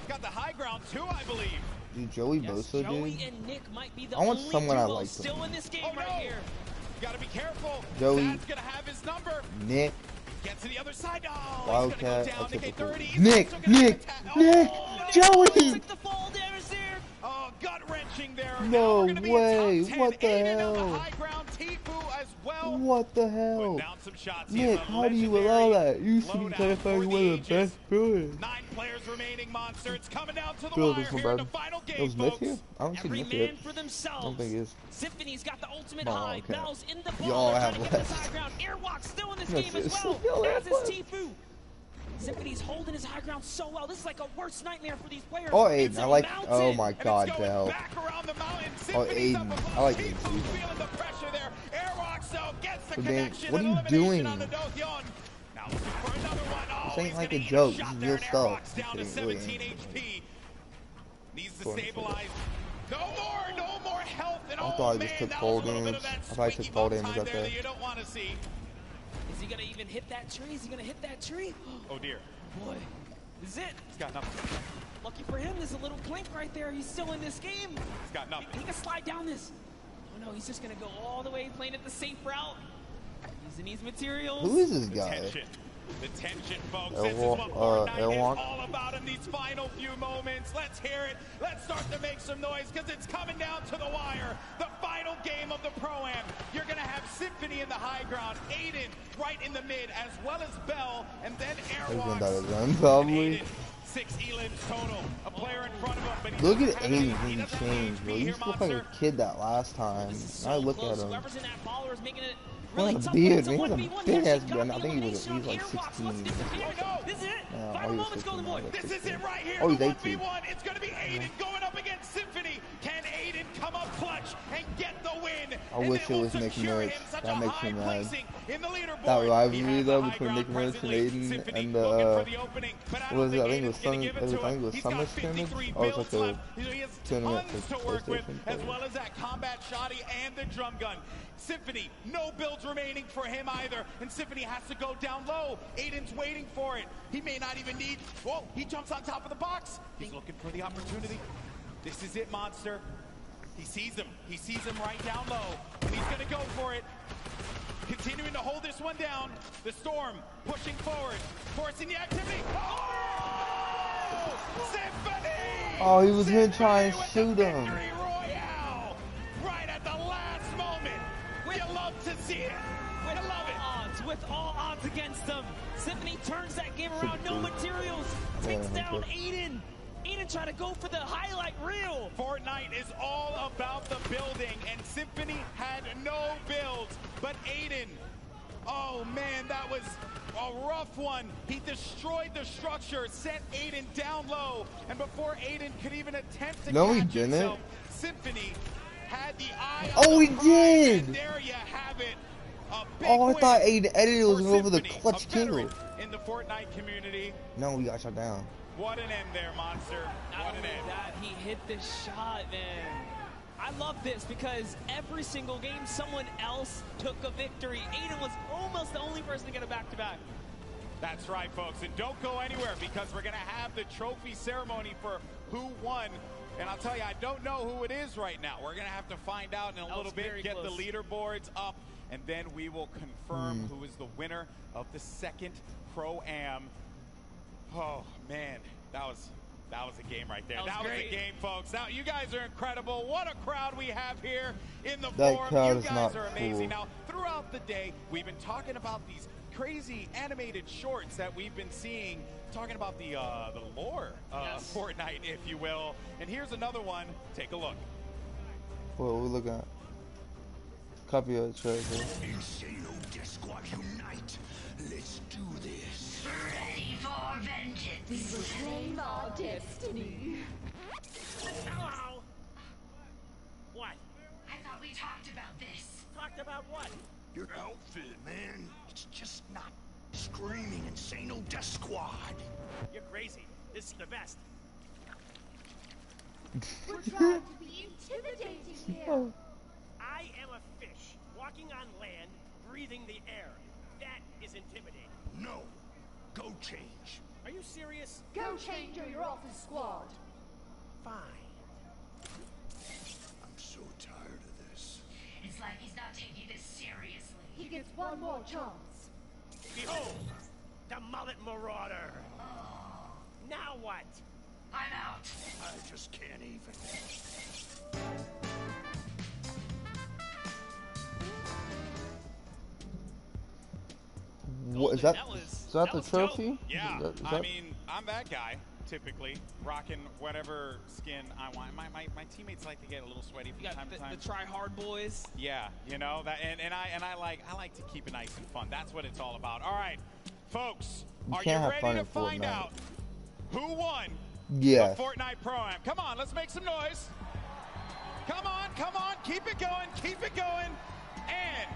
Got the high ground too, I believe. Dude, Joey Bosa, Joey dude. and Nick might be the I want only someone I duo like still them. in this game Oh, no. right here. You gotta be careful. Joey. That's gonna have his number. Nick, Get to the other side. Oh, Wildcat, he's gonna go down. Nick typical. 30. Nick, Nick, Nick, Joey! Took the fall damage there. Oh, gut wrenching there. No Now we're gonna be way. in top 10. What the Aiden on hell? the high ground. Tfue as well. What the Putting hell? down some shots. He has Nick, a how do you legendary allow that? You should be loadout clarified for one of the ages. best players. 9 players remaining, Monster. It's coming down to the Phil, wire this one here in the bad. final It game, was Myth folks. here? I don't see Every Myth man yet. for I don't themselves. think it is. Symphony's got the ultimate Oh, high. okay. Bell's in the ball. Y'all They're have trying to get this left. high ground. Airwalk still in this Yes, game as yes. well. Y'all As have is left. Tfue. Symphony's holding his high ground so well. This is like a worst nightmare for these players. Oh, It's Aiden, a I like. mountain. Oh my And it's God, going Bell. back around the mountain. Oh, Symphony's up Aiden. above. I like Tfue's Aiden. feeling the pressure there. Airwalk still gets the So, Dan, connection. what are and you elimination doing? on the Dohyeon. Now looking for another one. Oh, This ain't he's like gonna a eat joke. shot This is there, real and stuff. Airwalk's down to This ain't really 17 HP. Needs to Going for it. stabilize. No more health. And I oh, thought I man, just took that fall was a little bit damage. of that I thought I took squeaky fall bump damage time up there there. that you don't want to see. Is he gonna even hit that tree? Is he gonna hit that tree? Oh dear. Boy, this is it. He's got nothing. Lucky for him, there's a little clink right there. He's still in this game. He's got nothing. He can slide down this. Oh no, he's just gonna go all the way, playing it the safe route. Using these materials. Who is this The guy? tension. The tension, folks. Airwalk- This is what Fortnite is Airwalk. all about in these final few moments. Let's hear it. Let's start to make some noise because it's coming down to the wire. The final game of the Pro-Am. You're going to have Symphony in the high ground, Aiden right in the mid, as well as Bell, and then He's gonna Airwalk. die to run, probably. 6 elims total. A player in front of him, but look at Aiden when he changed, bro. He used to look like a kid that last time. Now look at him. Whoever's in that baller is making it Really tough. beard, man. He has a big ass beard. I think he was at least like 16. This is it. Yeah, Final moments, Golden Boy. This is it right here. Oh, he's the 18. 1v1. It's going to be Aiden going up against Symphony. Can Aiden come up clutch and get the win? I wish it was Nick Merch. That makes me mad. That rivalry though between Nick Merch and Aiden and what was it? I think it was Summer Scrimmage. Or it was like a tournament for PlayStation. As well as that combat shoddy and the drum gun. Symphony, no builds remaining for him either, and Symphony has to go down low. Aiden's waiting for it. He may not even need. Whoa, he jumps on top of the box. He's looking for the opportunity. This is it, Monster. He sees him. He sees him right down low, and he's gonna go for it. Continuing to hold this one down. The Storm pushing forward, forcing the activity. Oh! Symphony! Oh, he was gonna try and shoot him. Royale! Right at the last moment. You love to see it. I love it. With all odds against them, Symphony turns that game around. No materials. Takes down Aiden. Aiden trying to go for the highlight reel. Fortnite is all about the building, and Symphony had no builds. But Aiden, oh man, that was a rough one. He destroyed the structure, sent Aiden down low, and before Aiden could even attempt to catch himself, Symphony had the eye on he did! And there you have it. Oh, I thought Aiden edited was over the clutch kill. In the Fortnite community. No, we got shot down. What an end there, Monster. What an end. That he hit the shot, man. I love this because every single game someone else took a victory. Aiden was almost the only person to get a back-to-back. That's right, folks. And don't go anywhere because we're going to have the trophy ceremony for who won. And I'll tell you, I don't know who it is right now. We're going to have to find out in a little bit, get the leaderboards up, and then we will confirm who is the winner of the second Pro-Am. Oh, man, that was a game right there. That was a game, folks. Now, you guys are incredible. What a crowd we have here in the forum. You guys are amazing. Now, throughout the day, we've been talking about these crazy animated shorts that we've been seeing, talking about the lore of Fortnite, if you will. And here's another one. Take a look. What we looking at? Copy of the trailer. Unite. Let's do this. Ready for vengeance. We will claim our destiny. Hello. What? I thought we talked about this. Talked about what? Your outfit, man. It's just not screaming Insano Death Squad. You're crazy. This is the best. We're trying to be intimidating here. I am a fish, walking on land, breathing the air. That is intimidating. No. Go change. Are you serious? Go change or you're off the squad. Fine. I'm so tired of this. It's like he's not taking this seriously. He gets one more chance. Behold, the mullet marauder. Now what? I'm out. I just can't even. What is that? Is that the trophy? Yeah, is that... I mean, I'm that guy, typically, rocking whatever skin I want. My teammates like to get a little sweaty from time to time. The try-hard boys. Yeah, you know, that, and I like to keep it nice and fun. That's what it's all about. All right, folks, are you ready to find out who won the Fortnite Pro-Am? Come on, let's make some noise. Come on, keep it going, and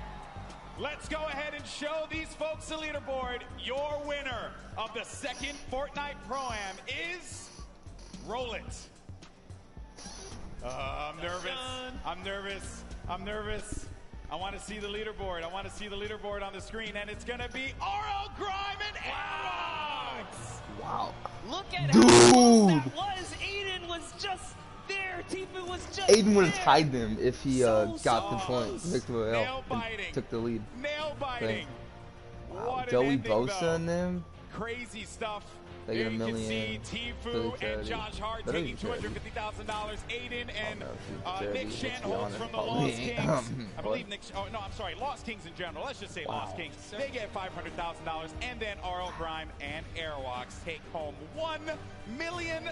let's go ahead and show these folks the leaderboard. Your winner of the second Fortnite Pro-Am is... Roll it. I'm nervous. I want to see the leaderboard. On the screen, and it's going to be RL Grime and Alex. Wow. Look at how close that was. Aiden was just there. Tifa was just Aiden would have tied them if he got the point. Took the lead. Nail biting. Wow. Joey Bosa and them. Crazy stuff They get $1 million. You can see Tfue and Josh Hart taking $250,000. Aiden and Nick Shanholz from the Lost Kings. I believe Nick. Oh no, I'm sorry. Lost Kings in general. Let's just say Lost Kings. They get $500,000, and then RL Grime and Airwalks take home $1 million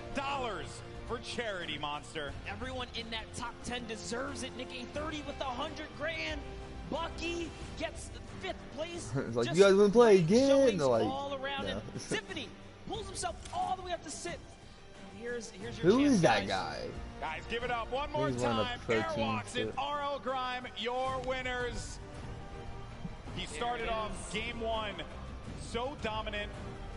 for charity, Monster. Everyone in that top 10 deserves it. Nick A30 with $100 grand. Bucky gets the 5th place. It's like, you guys wouldn't play again. They're like, all around him. Symphony pulls himself all the way up to 6th. Here's your Who chance, is that guys. guy? Guys, give it up one more time. Airwalks and RL Grime, your winners. He started off game 1 so dominant,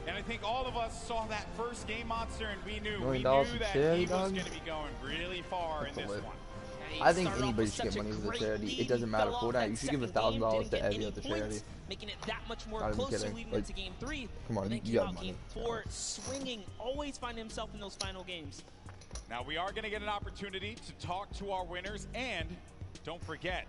and I think all of us saw that first game, Monster, and we knew that he was going to be going really far in this one. I think anybody should get money for the charity. It doesn't matter. Fortnite, you should give $1,000 to every other charity. Making it that much more closer leading into game 3. Come on, you got money. Game 4, swinging, always finding himself in those final games. Now we are going to get an opportunity to talk to our winners, and don't forget,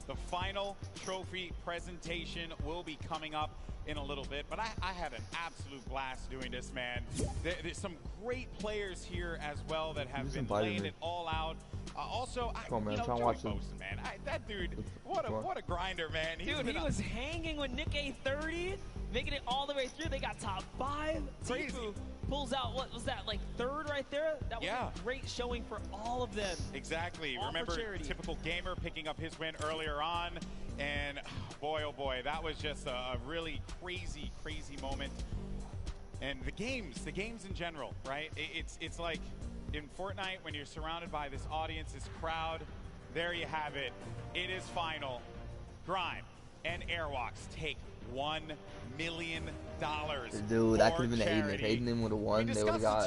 the final trophy presentation will be coming up in a little bit, but I had an absolute blast doing this, man. There's some great players here as well that have been laying it all out. Also, come on, man, you know, try to watch him. Man, that dude, what a grinder, man. Dude, he was hanging with Nick A30, making it all the way through. They got top 5. Crazy. Tfue pulls out, what was that, like 3rd right there? That was a great showing for all of them. Exactly. All Remember, typical gamer picking up his win earlier on, and boy, oh boy, that was just a really crazy, crazy moment. And the games in general, right? It's like in Fortnite when you're surrounded by this audience, this crowd. There you have it. It is final. Grime and Airwalks take $1 million. Dude, that could have been Aiden. If Aiden would have won, they would have got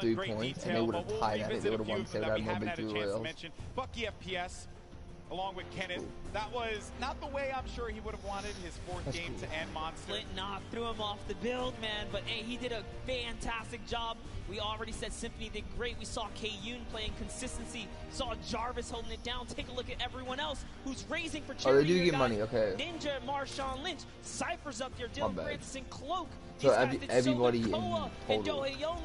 3 points, and they would have tied at it. They would have won. They would have had no big 2 rails. Bucky FPS, along with Kenneth. That was not the way I'm sure he would have wanted his 4th game to end, Monster. Flint threw him off the build, man, but hey, he did a fantastic job. We already said Symphony did great. We saw K-Yoon playing consistency. Saw Jarvis holding it down. Take a look at everyone else who's raising for charity. Oh, they do get money, okay. Ninja, Marshawn Lynch, Cypher's up there, Dylan Francis, and Cloak. So everybody in total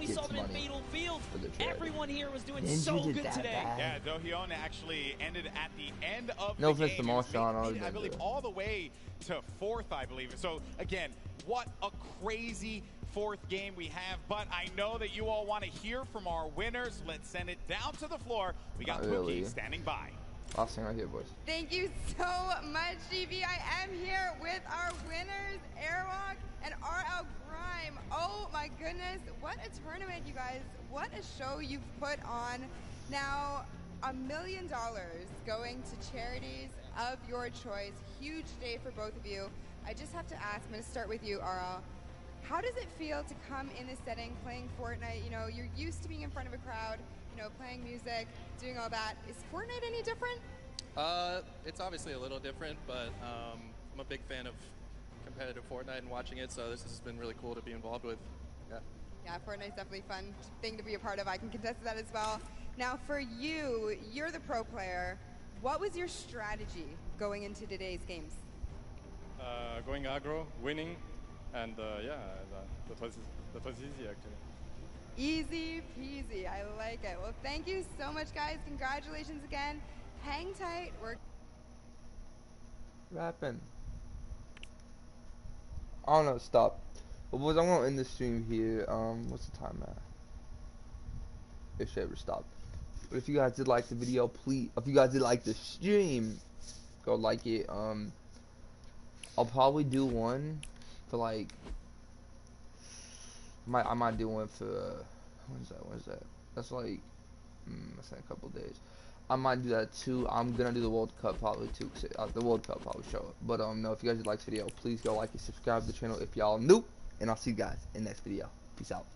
we saw them in Fatal Field. Everyone here was doing Ninja so good today. Yeah, Do-Hyeon actually ended at the end of the game. No offense to Marshawn, I believe all the way to 4th, I believe. So again, what a crazy 4th game we have, but I know that you all want to hear from our winners. Let's send it down to the floor. We got Pookie standing by. Last thing right here, boys. Thank you so much, GB. I am here with our winners, Airwalk and RL Grime. Oh my goodness, what a tournament, you guys. What a show you've put on. Now, $1 million going to charities of your choice. Huge day for both of you. I just have to ask, I'm going to start with you, RL. How does it feel to come in this setting, playing Fortnite? You know, you're used to being in front of a crowd, you know, playing music, doing all that. Is Fortnite any different? It's obviously a little different, but I'm a big fan of competitive Fortnite and watching it, so this has been really cool to be involved with. Yeah, Fortnite's definitely a fun thing to be a part of. I can contest that as well. Now, for you, you're the pro player. What was your strategy going into today's games? Going aggro, winning, and yeah, that was easy actually. Easy peasy, I like it. Well, thank you so much, guys. Congratulations again. Hang tight. We're rapping. I don't know, stop. But boys, I'm gonna end the stream here. What's the time at? It should ever stop. But if you guys did like the video, please, if you guys did like the stream, go like it. I'll probably do one for like, I might do one for, when's that? That's like, that's in a couple days. I might do that too. I'm gonna do the World Cup probably too. The World Cup probably show up. But no, if you guys did like this video, please go like and subscribe to the channel if y'all new. And I'll see you guys in the next video. Peace out.